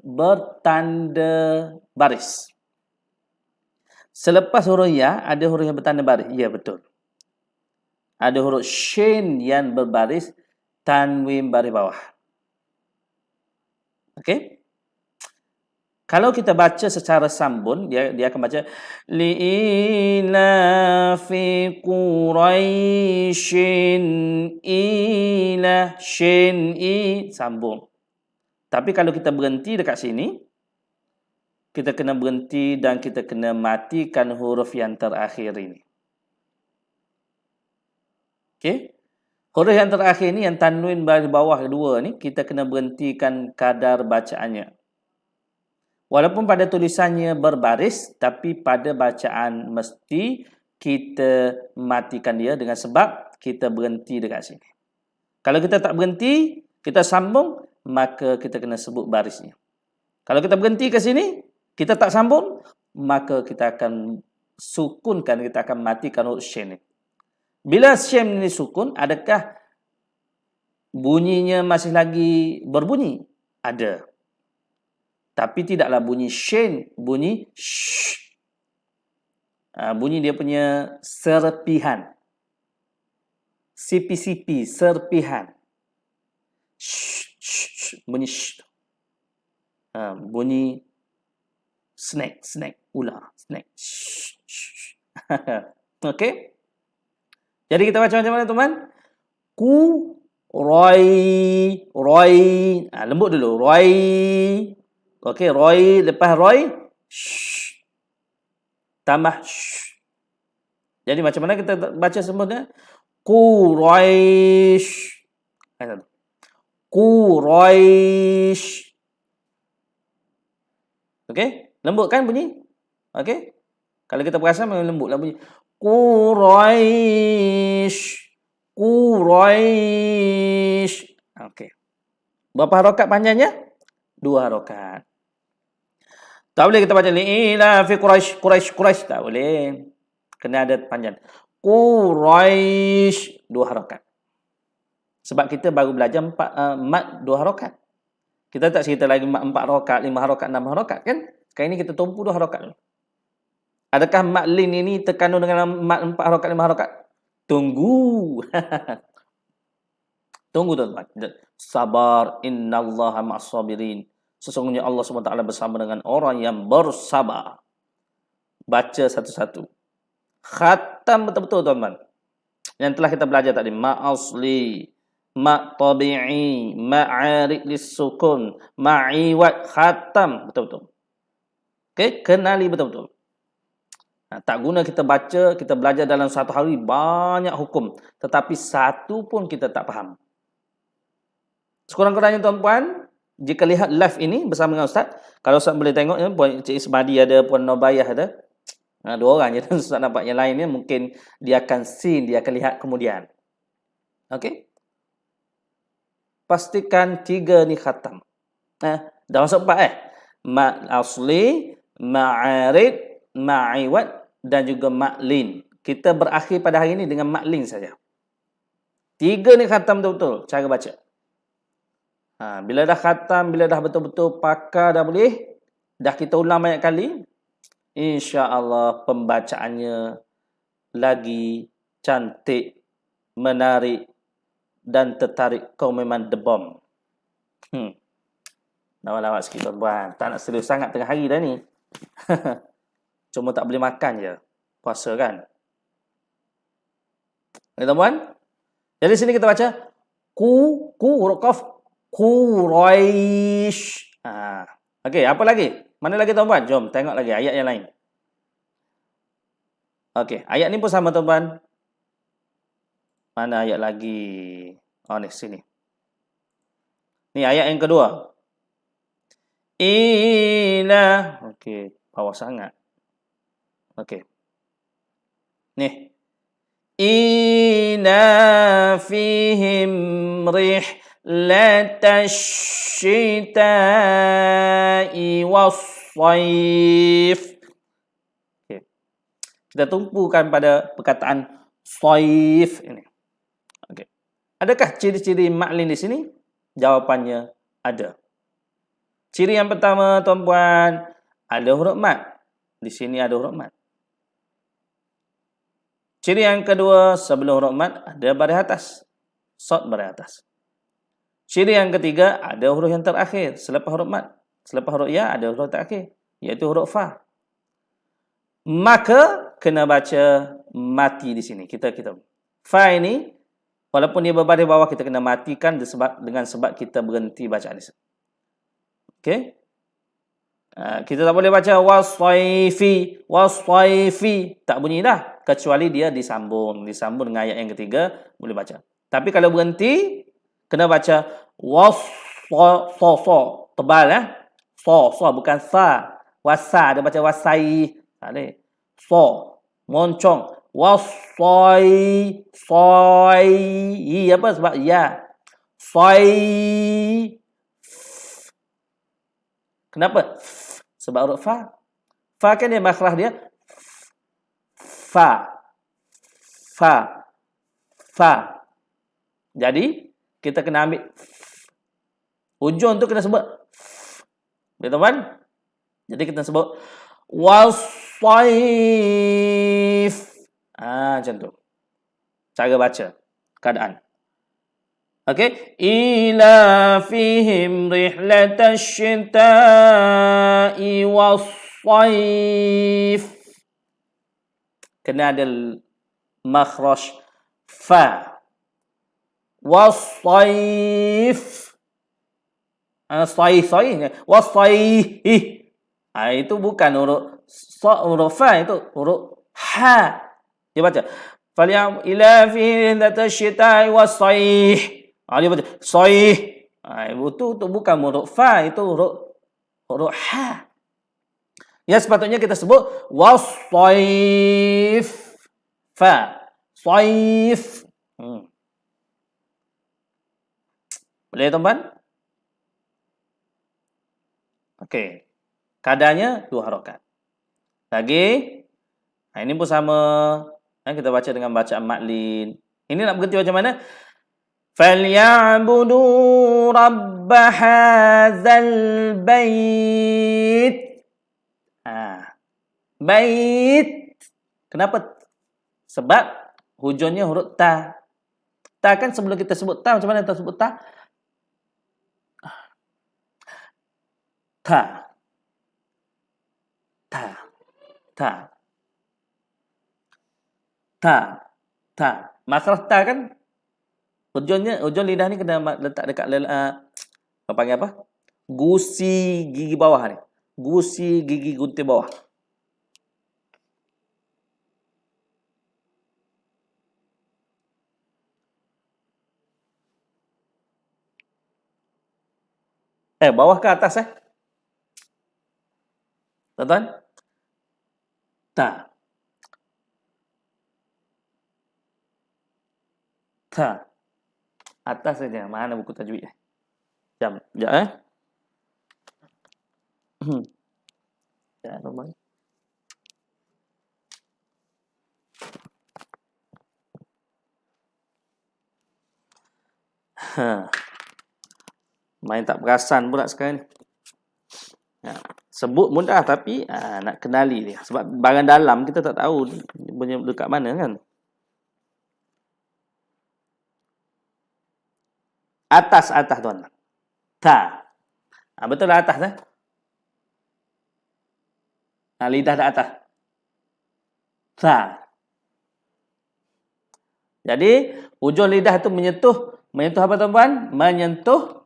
bertanda baris. Selepas huruf ya, ada huruf yang bertanda baris. Ya, betul. Ada huruf shin yang berbaris tanwin baris bawah. Okey? Kalau kita baca secara sambun, dia akan baca li'ilafi Quraisyin ila shin i sambung. Tapi kalau kita berhenti dekat sini, kita kena berhenti dan kita kena matikan huruf yang terakhir ini. Okey? Huruf yang terakhir ini, yang tanwin baris bawah kedua ni, kita kena berhentikan kadar bacaannya. Walaupun pada tulisannya berbaris, tapi pada bacaan mesti kita matikan dia dengan sebab kita berhenti dekat sini. Kalau kita tak berhenti, kita sambung, maka kita kena sebut barisnya. Kalau kita berhenti ke sini, kita tak sambung, maka kita akan sukunkan, kita akan matikan huruf shin ni. Bila shin ini sukun, adakah bunyinya masih lagi berbunyi? Ada. Tapi tidaklah bunyi shin, bunyi sh. Bunyi dia punya serpihan. Sipi-sipi, serpihan. Sh, sh, sh, bunyi sh. Bunyi snake, ular, snake. Sh, sh. Okey? Jadi kita baca macam mana, teman? Roy. Lembut dulu. Roy. Okey, Roy. Lepas Roy, shh. Tambah shh. Jadi macam mana kita baca semuanya? Quraish. Quraish. Okey? Lembut kan bunyi? Okey? Kalau kita perasan memang lembutlah bunyi. Quraish. Okey. Berapa harakat panjangnya? 2 harakat. Tak boleh kita baca ila fi Quraisy tak boleh. Kena ada panjang. Quraisy 2 harakat. Sebab kita baru belajar mat 2 harakat. Kita tak cerita lagi mat 4 harakat, 5 harakat, 6 harakat kan? Sekarang ini kita tumpu 2 harakat dulu. Adakah mat lin ini terkandung dengan mat 4 harakat, 5 harakat? Tunggu. Tunggu tuan-tuan. Sabar, innallaha ma'as sabirin. Sesungguhnya Allah SWT bersama dengan orang yang bersabar. Baca satu-satu. Khatam betul-betul, tuan-tuan. Yang telah kita belajar tadi. Ma'asli, ma'tabi'i, ma'arik lissukun, ma'iwat, khatam betul-betul. Okey, kenali betul-betul. Tak guna kita baca, kita belajar dalam satu hari banyak hukum. Tetapi satu pun kita tak faham. Sekurang-kurangnya, tuan-puan, jika lihat live ini bersama dengan Ustaz, kalau Ustaz boleh tengok, ya, Puan Cik Ismadi ada, Puan Nobayah ada. 2 orang je. Ustaz nampak yang lainnya, mungkin dia akan scene, dia akan lihat kemudian. Okey? Pastikan 3 ni khatam. Dah masuk 4 Ma' asli, ma'arid, ma'iwat dan juga ma'lin. Kita berakhir pada hari ini dengan ma'lin saja. 3 ni khatam betul-betul cara baca. Bila dah khatam, bila dah betul-betul pakar, dah boleh, dah kita ulang banyak kali, insya-Allah pembacaannya lagi cantik, menarik dan tertarik. Kau memang the bomb. Lawak-lawak sikit, tuan-puan. Tak nak serius sangat tengah hari dah ni. Cuma tak boleh makan je. Puasa kan? Okay, tuan-puan? Jadi sini kita baca huruf qaf, Quraish. Okey, apa lagi? Mana lagi tuan-tuan? Jom tengok lagi ayat yang lain. Okey, ayat ni pun sama tuan-tuan. Mana ayat lagi? Oh ni sini. Ni ayat yang kedua. Ila. Okey, bawah sangat. Okey. Ni. Ila fihim rihlatash syita'i was-sayf. Okey. Kita tumpukan pada perkataan sayf ini. Okey. Adakah ciri-ciri maklin di sini? Jawapannya ada. Ciri yang pertama, tuan-puan, ada huruf mat. Di sini ada huruf mat. Ciri yang kedua, sebelum huruf mat ada baris atas. Sod baris atas. Ciri yang ketiga, ada huruf yang terakhir selepas huruf mat. Selepas huruf ya ada huruf terakhir, iaitu huruf fa. Maka kena baca mati di sini. Kita fa ini walaupun dia berbaris bawah, kita kena matikan dengan sebab kita berhenti bacaan ini. Okey? Kita tak boleh baca wasaifi, tak bunyi dah, kecuali dia disambung dengan ayat yang ketiga boleh baca. Tapi kalau berhenti kena baca tebal bukan sa. Wasa dia baca wasai. Tak boleh. Moncong. Apa sebab ya. Kenapa? Sebab huruf fa. Fa kan dia makhraj dia fa. Jadi kita kena ambil ujung tu kena sebut. Boleh teman? Jadi kita sebut was-sayf. Macam tu. Cara baca keadaan. Okey, ila fihim rihlatash syita'i was-sayf. Kena ada makhraj fa. Was-sayf. Was-sayf. Itu bukan huruf fa, itu huruf ha. Dia baca falyam ila fihim rihlatash syita'i was-sayf. Dia baca sahih. Itu bukan huruf fa, itu huruf ha. Ya sepatutnya kita sebut was-sayf. Fa. Sayf. Boleh tuan-tuan? Okey. Kadanya dua harakat. Lagi. Ini pun sama. Kita baca dengan bacaan maklin. Ini nak berhenti macam mana? فَلْيَعْبُدُوا رَبَّ هَذَا الْبَيْتِ. Bait. Kenapa? Sebab hujungnya huruf ta. Ta kan sebelum kita sebut ta, macam mana kita sebut ta? Ta. Makhraj ta kan? Ujung lidah ni kena letak dekat apa panggil apa? Gusi gigi bawah ni. Gusi gigi gunting bawah. Bawah ke atas Tuan-tuan? Ta. Atas saja. Mana buku tajwid? Sekejap Ya, teman. Main tak perasan pula sekarang ni. Sebut mudah tapi nak kenali dia. Sebab barang dalam kita tak tahu punya dekat mana kan. Atas tuan. Ta. Betul lah atas lidah dah atas. Ta. Jadi Ujung lidah tu menyentuh apa tuan-tuan? Menyentuh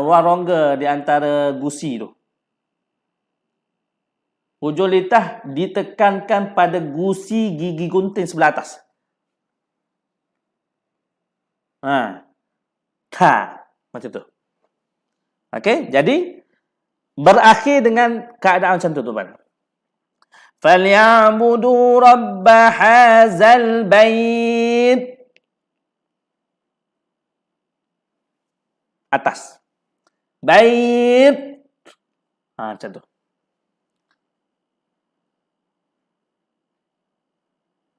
warongga di antara gusi tu. Ujung lidah ditekankan pada gusi gigi gunting sebelah atas. Macam tu. Okey, jadi berakhir dengan keadaan macam tu, tuan-tuan. فَلْيَعْبُدُوا رَبَّ هَذَا الْبَيْتِ. Atas. Bait. Macam tu.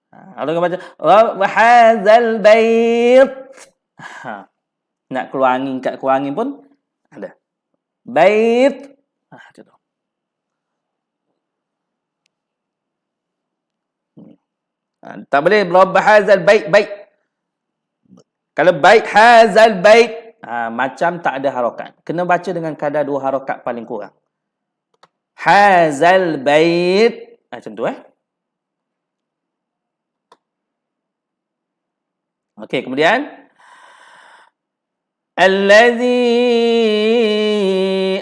Kalau kita baca Rabb hadzal bait. Nak keluar angin kat keluar angin pun ada. Bait. Macam tu. Tak boleh Rabb hadzal bait. Kalau bait hadzal bait, macam tak ada harakat. Kena baca dengan kadar 2 harakat paling kurang. Hadzal bait. Macam tu Okey, kemudian allazi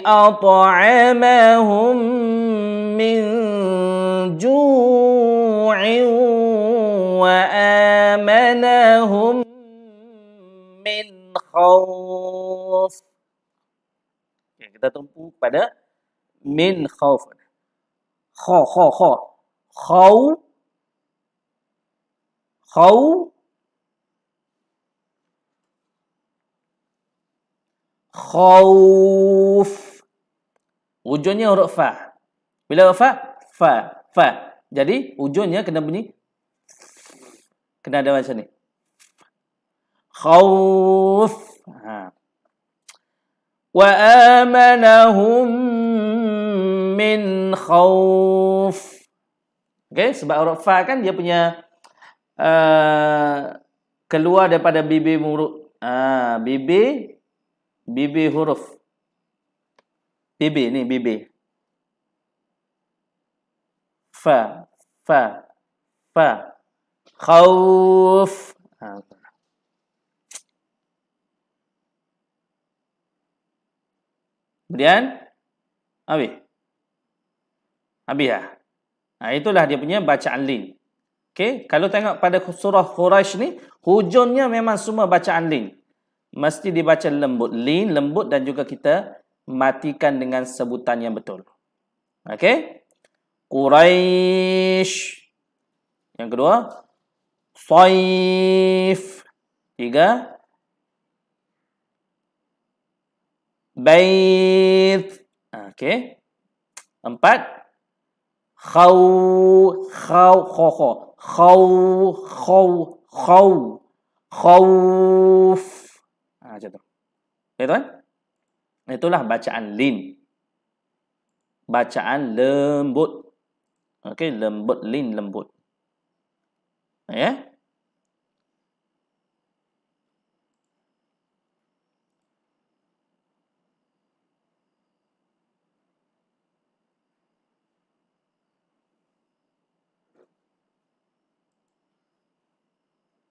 at'amahum min ju'in wa amanahum min khauf. Okay, kita tumpu pada min khauf. Kha. Khauf. Ujungnya huruf fa. Bila huruf fa. Jadi ujungnya kena bunyi, kena ada macam ni. Khauf. Wa amanahum min khauf. Okey, sebab huruf fa kan dia punya keluar daripada bibir mulut. Bibir huruf. Bibir ni, bibir. Fa. Khauf. Kemudian habis lah. Itulah dia punya bacaan lin. Okey, kalau tengok pada surah Quraisy ni, hujungnya memang semua bacaan lin. Mesti dibaca lembut. Lin, lembut, dan juga kita matikan dengan sebutan yang betul. Okey? Quraisy. Yang kedua, Saif. 3, Bait. Okey. 4, Khauf. Macam tu. Okay, tuan? Itulah bacaan lin. Bacaan lembut. Okey, lembut, lin, lembut. Ya?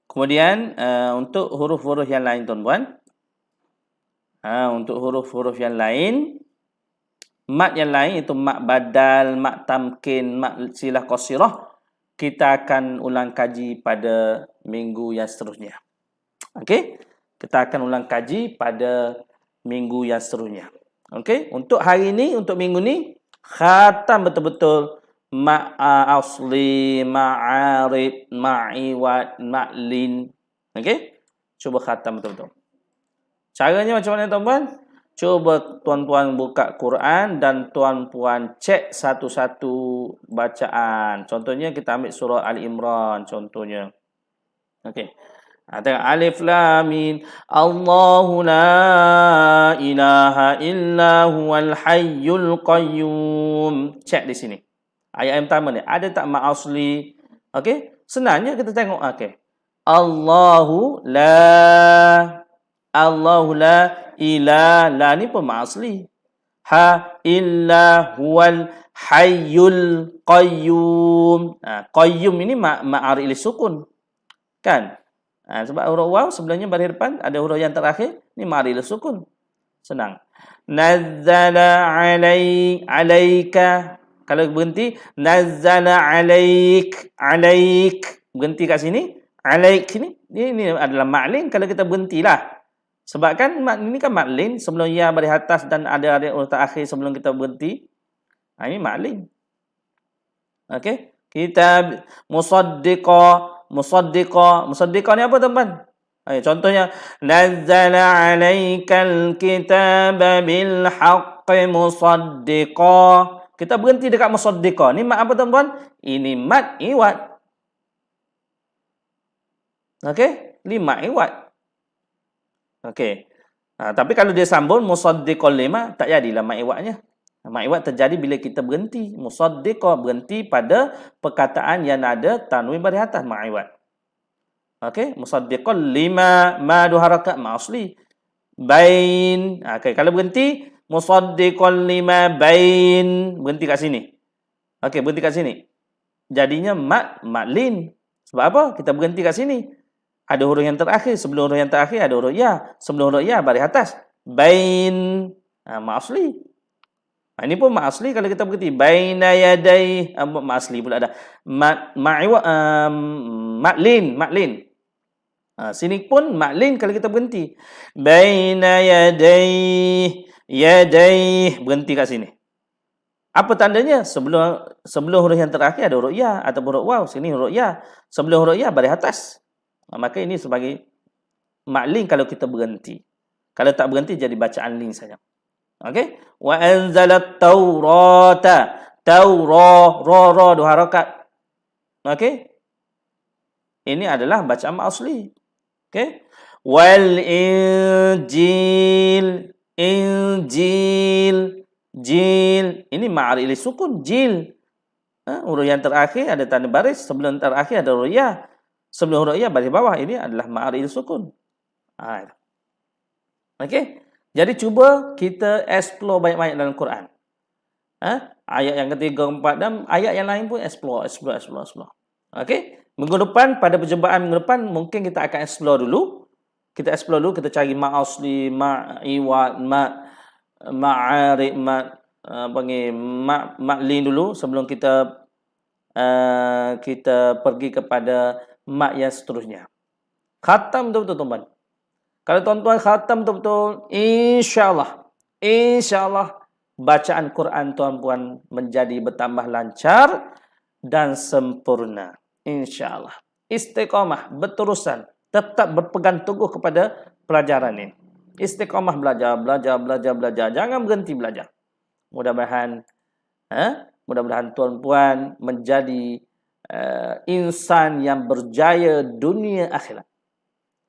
Kemudian untuk huruf-huruf yang lain, tuan-tuan. Untuk huruf-huruf yang lain, mat yang lain itu mat badal, mat tamkin, mat silah qasirah, kita akan ulang kaji pada minggu yang seterusnya. Okey? Kita akan ulang kaji pada minggu yang seterusnya. Okey? Untuk hari ini, untuk minggu ni, khatam betul-betul ma'asli, ma'arib, ma'iwat, ma'lin. Okey? Cuba khatam betul-betul. Caranya macam mana, tuan-tuan? Cuba tuan-tuan buka Quran dan tuan-puan cek satu-satu bacaan. Contohnya kita ambil surah Ali Imran contohnya. Okey. Tengok alif lam mim. Allahu la ilaha illa huwal hayyul qayyum. Cek di sini. Ayat yang pertama ni ada tak mat asli? Okey. Senangnya kita tengok. Okey. Allahu la ilah, la ni pun mat asli. Ha illa huwal hayyul qayyum. Qayyum ini mat aril sukun. Kan? Sebab huruf waw sebelumnya baris depan ada huruf yang terakhir, ni ma'ril sukun. Senang. Nazzala alaika. Kalau berhenti, nazzala alaik. Berhenti kat sini. Alaik sini. Ini adalah ma'lin kalau kita berhentilah. Sebab kan ini kan ma'lin sebelum ya baris atas dan ada huruf terakhir sebelum kita berhenti. Ini ma'lin. Okey. Kita musaddiqa ni apa tuan-tuan? Contohnya nazzala 'alaikal kitaba bil haqqi musaddiqa. Kita berhenti dekat musaddiqa. Ni mat apa tuan-tuan? Ini mat iwad. Okey? Ni mat iwad. Okey. Tapi kalau dia sambung musaddiqal lima tak jadilah mat iwadnya. Mat iwad terjadi bila kita berhenti. Musaddiqa berhenti pada perkataan yang ada tanwin baris atas mat iwad. Okey, musaddiqan lima ma dua harakat ma asli. Bain. Okey, kalau berhenti musaddiqan lima bain, berhenti kat sini. Okey, berhenti kat sini. Jadinya maklin. Sebab apa? Kita berhenti kat sini. Ada huruf yang terakhir, sebelum huruf yang terakhir ada huruf ya. Sebelum huruf ya baris atas. Bain. Ma asli. Ini pun ma asli kalau kita berhenti. Baina yadai. Ma asli pula ada. Maklin. Sini pun maklin kalau kita berhenti. Baina yadai. Berhenti kat sini. Apa tandanya? Sebelum huruf yang terakhir ada huruf ya atau huruf waw. Sini huruf ya. Sebelum huruf ya baris atas. Maka ini sebagai maklin kalau kita berhenti. Kalau tak berhenti jadi bacaan lin saja. Okey? Wa anzalat taurata. Ra dua harakat. Okey? Ini adalah bacaan asli. Okey? Wal injil. Ini ma'ril sukun, jil. Huruf yang terakhir ada tanda baris, sebelum terakhir ada huruf ya. Sebelum huruf ya baris bawah, ini adalah ma'ril sukun. Okey? Jadi cuba kita explore banyak-banyak dalam Quran. Ayat yang ketiga, empat dan ayat yang lain pun explore. Okey? Minggu depan, pada perjumpaan minggu depan, mungkin kita akan explore dulu. Kita cari ma' asli, ma' iwad, ma'arib, ma'lin dulu sebelum kita pergi kepada ma' yang seterusnya. Khatam betul-betul tuan-tuan. Kalau tuan-tuan khatam betul-betul, insya-Allah bacaan Quran tuan-tuan menjadi bertambah lancar dan sempurna. InsyaAllah. Istiqamah, berterusan. Tetap berpegang teguh kepada pelajaran ini. Istiqamah belajar. Jangan berhenti belajar. Mudah-mudahan tuan-puan menjadi insan yang berjaya dunia akhirat.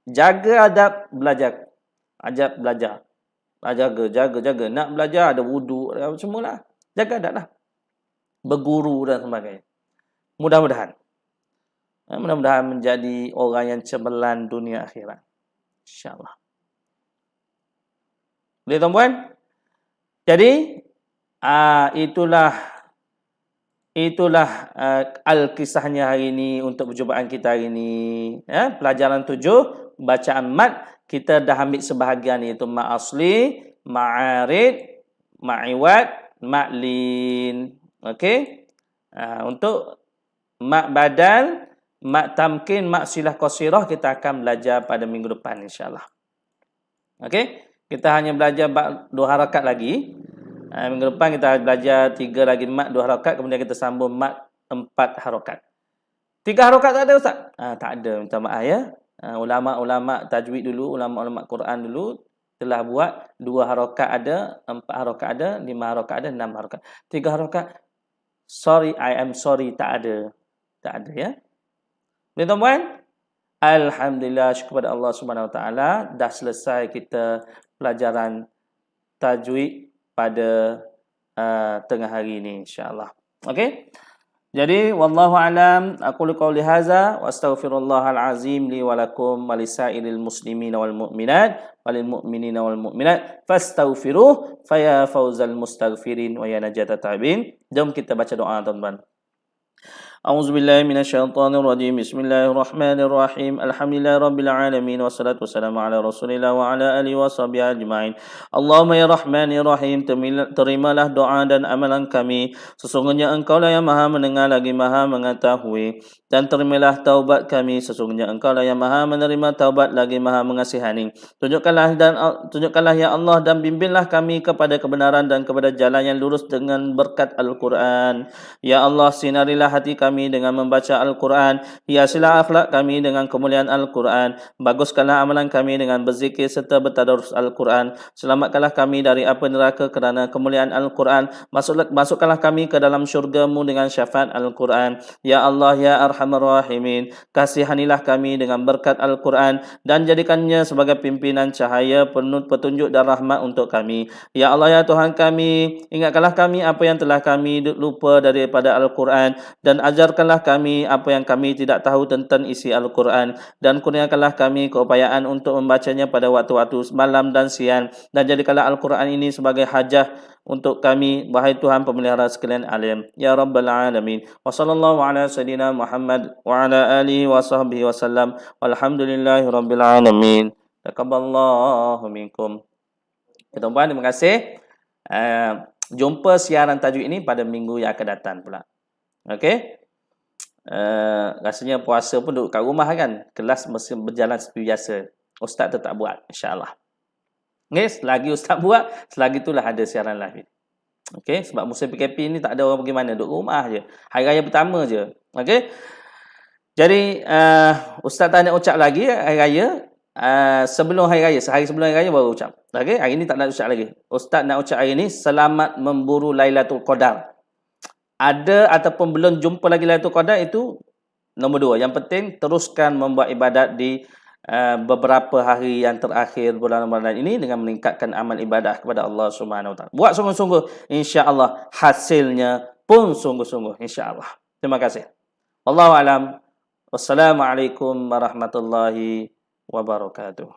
Jaga adab belajar. Jaga. Nak belajar ada wudu, semualah. Jaga adab lah. Berguru dan sebagainya. Mudah-mudahan menjadi orang yang cemerlang dunia akhirat. InsyaAllah. Boleh tuan-puan? Jadi, itulah al-kisahnya hari ini untuk perjumpaan kita hari ini. Pelajaran 7, bacaan mat. Kita dah ambil sebahagian iaitu ma' asli, ma'arid, ma'iwad, ma'lin. Okey? Untuk mak badal, mak tamkin, mak silah qasirah kita akan belajar pada minggu depan insya-Allah. Okey? Kita hanya belajar 2 harakat lagi. Minggu depan kita belajar 3 lagi mat 2 harakat, kemudian kita sambung mat 4 harakat. 3 harakat tak ada ustaz? Tak ada, minta maaf ya. Ulama-ulama tajwid dulu, ulama-ulama Quran dulu telah buat 2 harakat ada, 4 harakat ada, 5 harakat ada, 6 harakat. 3 harakat sorry, I am sorry, tak ada ya. Boleh tuan-puan? Alhamdulillah, syukur kepada Allah Subhanahu Wa Taala, dah selesai kita pelajaran tajwid pada tengah hari ini insya-Allah. Okey? Jadi wallahu alam, aqulu qouli hadza wa astaghfirullahal azim li wa lakum wa lisairil muslimin wal mu'minat walil mu'minina wal mu'minat fastaghfiruh fa ya fauzal mustaghfirin wa ya najata ta'ibin. Jom kita baca doa tuan-tuan. A'udzubillahi minasyaitonirrajim. Bismillahirrahmanirrahim. Alhamdulillahirabbil alamin wassalatu wassalamu ala Rasulillah wa ala alihi washabihi ajmain. Allahumma ya Rahman ya Rahim, terimalah doa dan amalan kami. Sesungguhnya Engkau-Lah yang Maha mendengar lagi Maha mengetahui. Dan terimalah taubat kami. Sesungguhnya Engkau-Lah yang Maha menerima taubat lagi Maha mengasihani. Tunjukkanlah ya Allah dan bimbinglah kami kepada kebenaran dan kepada jalan yang lurus dengan berkat Al-Quran. Ya Allah, sinarilah hati kami dengan membaca Al-Quran. Hiasilah akhlak kami dengan kemuliaan Al-Quran. Baguskanlah amalan kami dengan berzikir serta bertadarus Al-Quran. Selamatkanlah kami dari api neraka kerana kemuliaan Al-Quran. Masukkanlah kami ke dalam syurga-Mu dengan syafaat Al-Quran. Ya Allah, ya Arhamar Rahimin, kasihanilah kami dengan berkat Al-Quran dan jadikannya sebagai pimpinan cahaya petunjuk dan rahmat untuk kami. Ya Allah, ya Tuhan kami, ingatkanlah kami apa yang telah kami lupa daripada Al-Quran dan ajarkanlah kami apa yang kami tidak tahu tentang isi Al-Quran dan kurniakanlah kami keupayaan untuk membacanya pada waktu-waktu malam dan siang dan jadikanlah Al-Quran ini sebagai hajah untuk kami, wahai Tuhan pemelihara sekalian alim. Ya Rabbal Alamin. Wa sallallahu ala sayyidina Muhammad wa ala alihi wa sahbihi wa sallam. Walhamdulillahi Rabbil Alamin. Taqabbalallahu minkum. Tuan-tuan, terima kasih. Jumpa siaran tajuk ini pada minggu yang akan datang pula. Okey. Rasanya puasa pun duduk kat rumah kan. Kelas mesti berjalan seperti biasa. Ustaz tetap buat, insya-Allah. Okey, selagi ustaz buat, selagi itulah ada siaran live. Okey, sebab musim PKP ni tak ada orang pergi mana, duduk rumah je. Hari raya pertama je. Okey. Jadi ustaz tak nak ucap lagi hari raya. Sebelum hari raya, sehari sebelum hari raya baru ucap. Okey, hari ni tak nak ucap lagi. Ustaz nak ucap hari ni selamat memburu Lailatul Qadar. Ada ataupun belum jumpa lagi Lailatul Qadar, itu nombor 2. Yang penting teruskan membuat ibadat di beberapa hari yang terakhir bulan Ramadan ini dengan meningkatkan amal ibadah kepada Allah Subhanahu Wa Taala. Buat sungguh-sungguh, insya-Allah hasilnya pun sungguh-sungguh, insya-Allah. Terima kasih. Wallahu alam. Wassalamualaikum warahmatullahi wabarakatuh.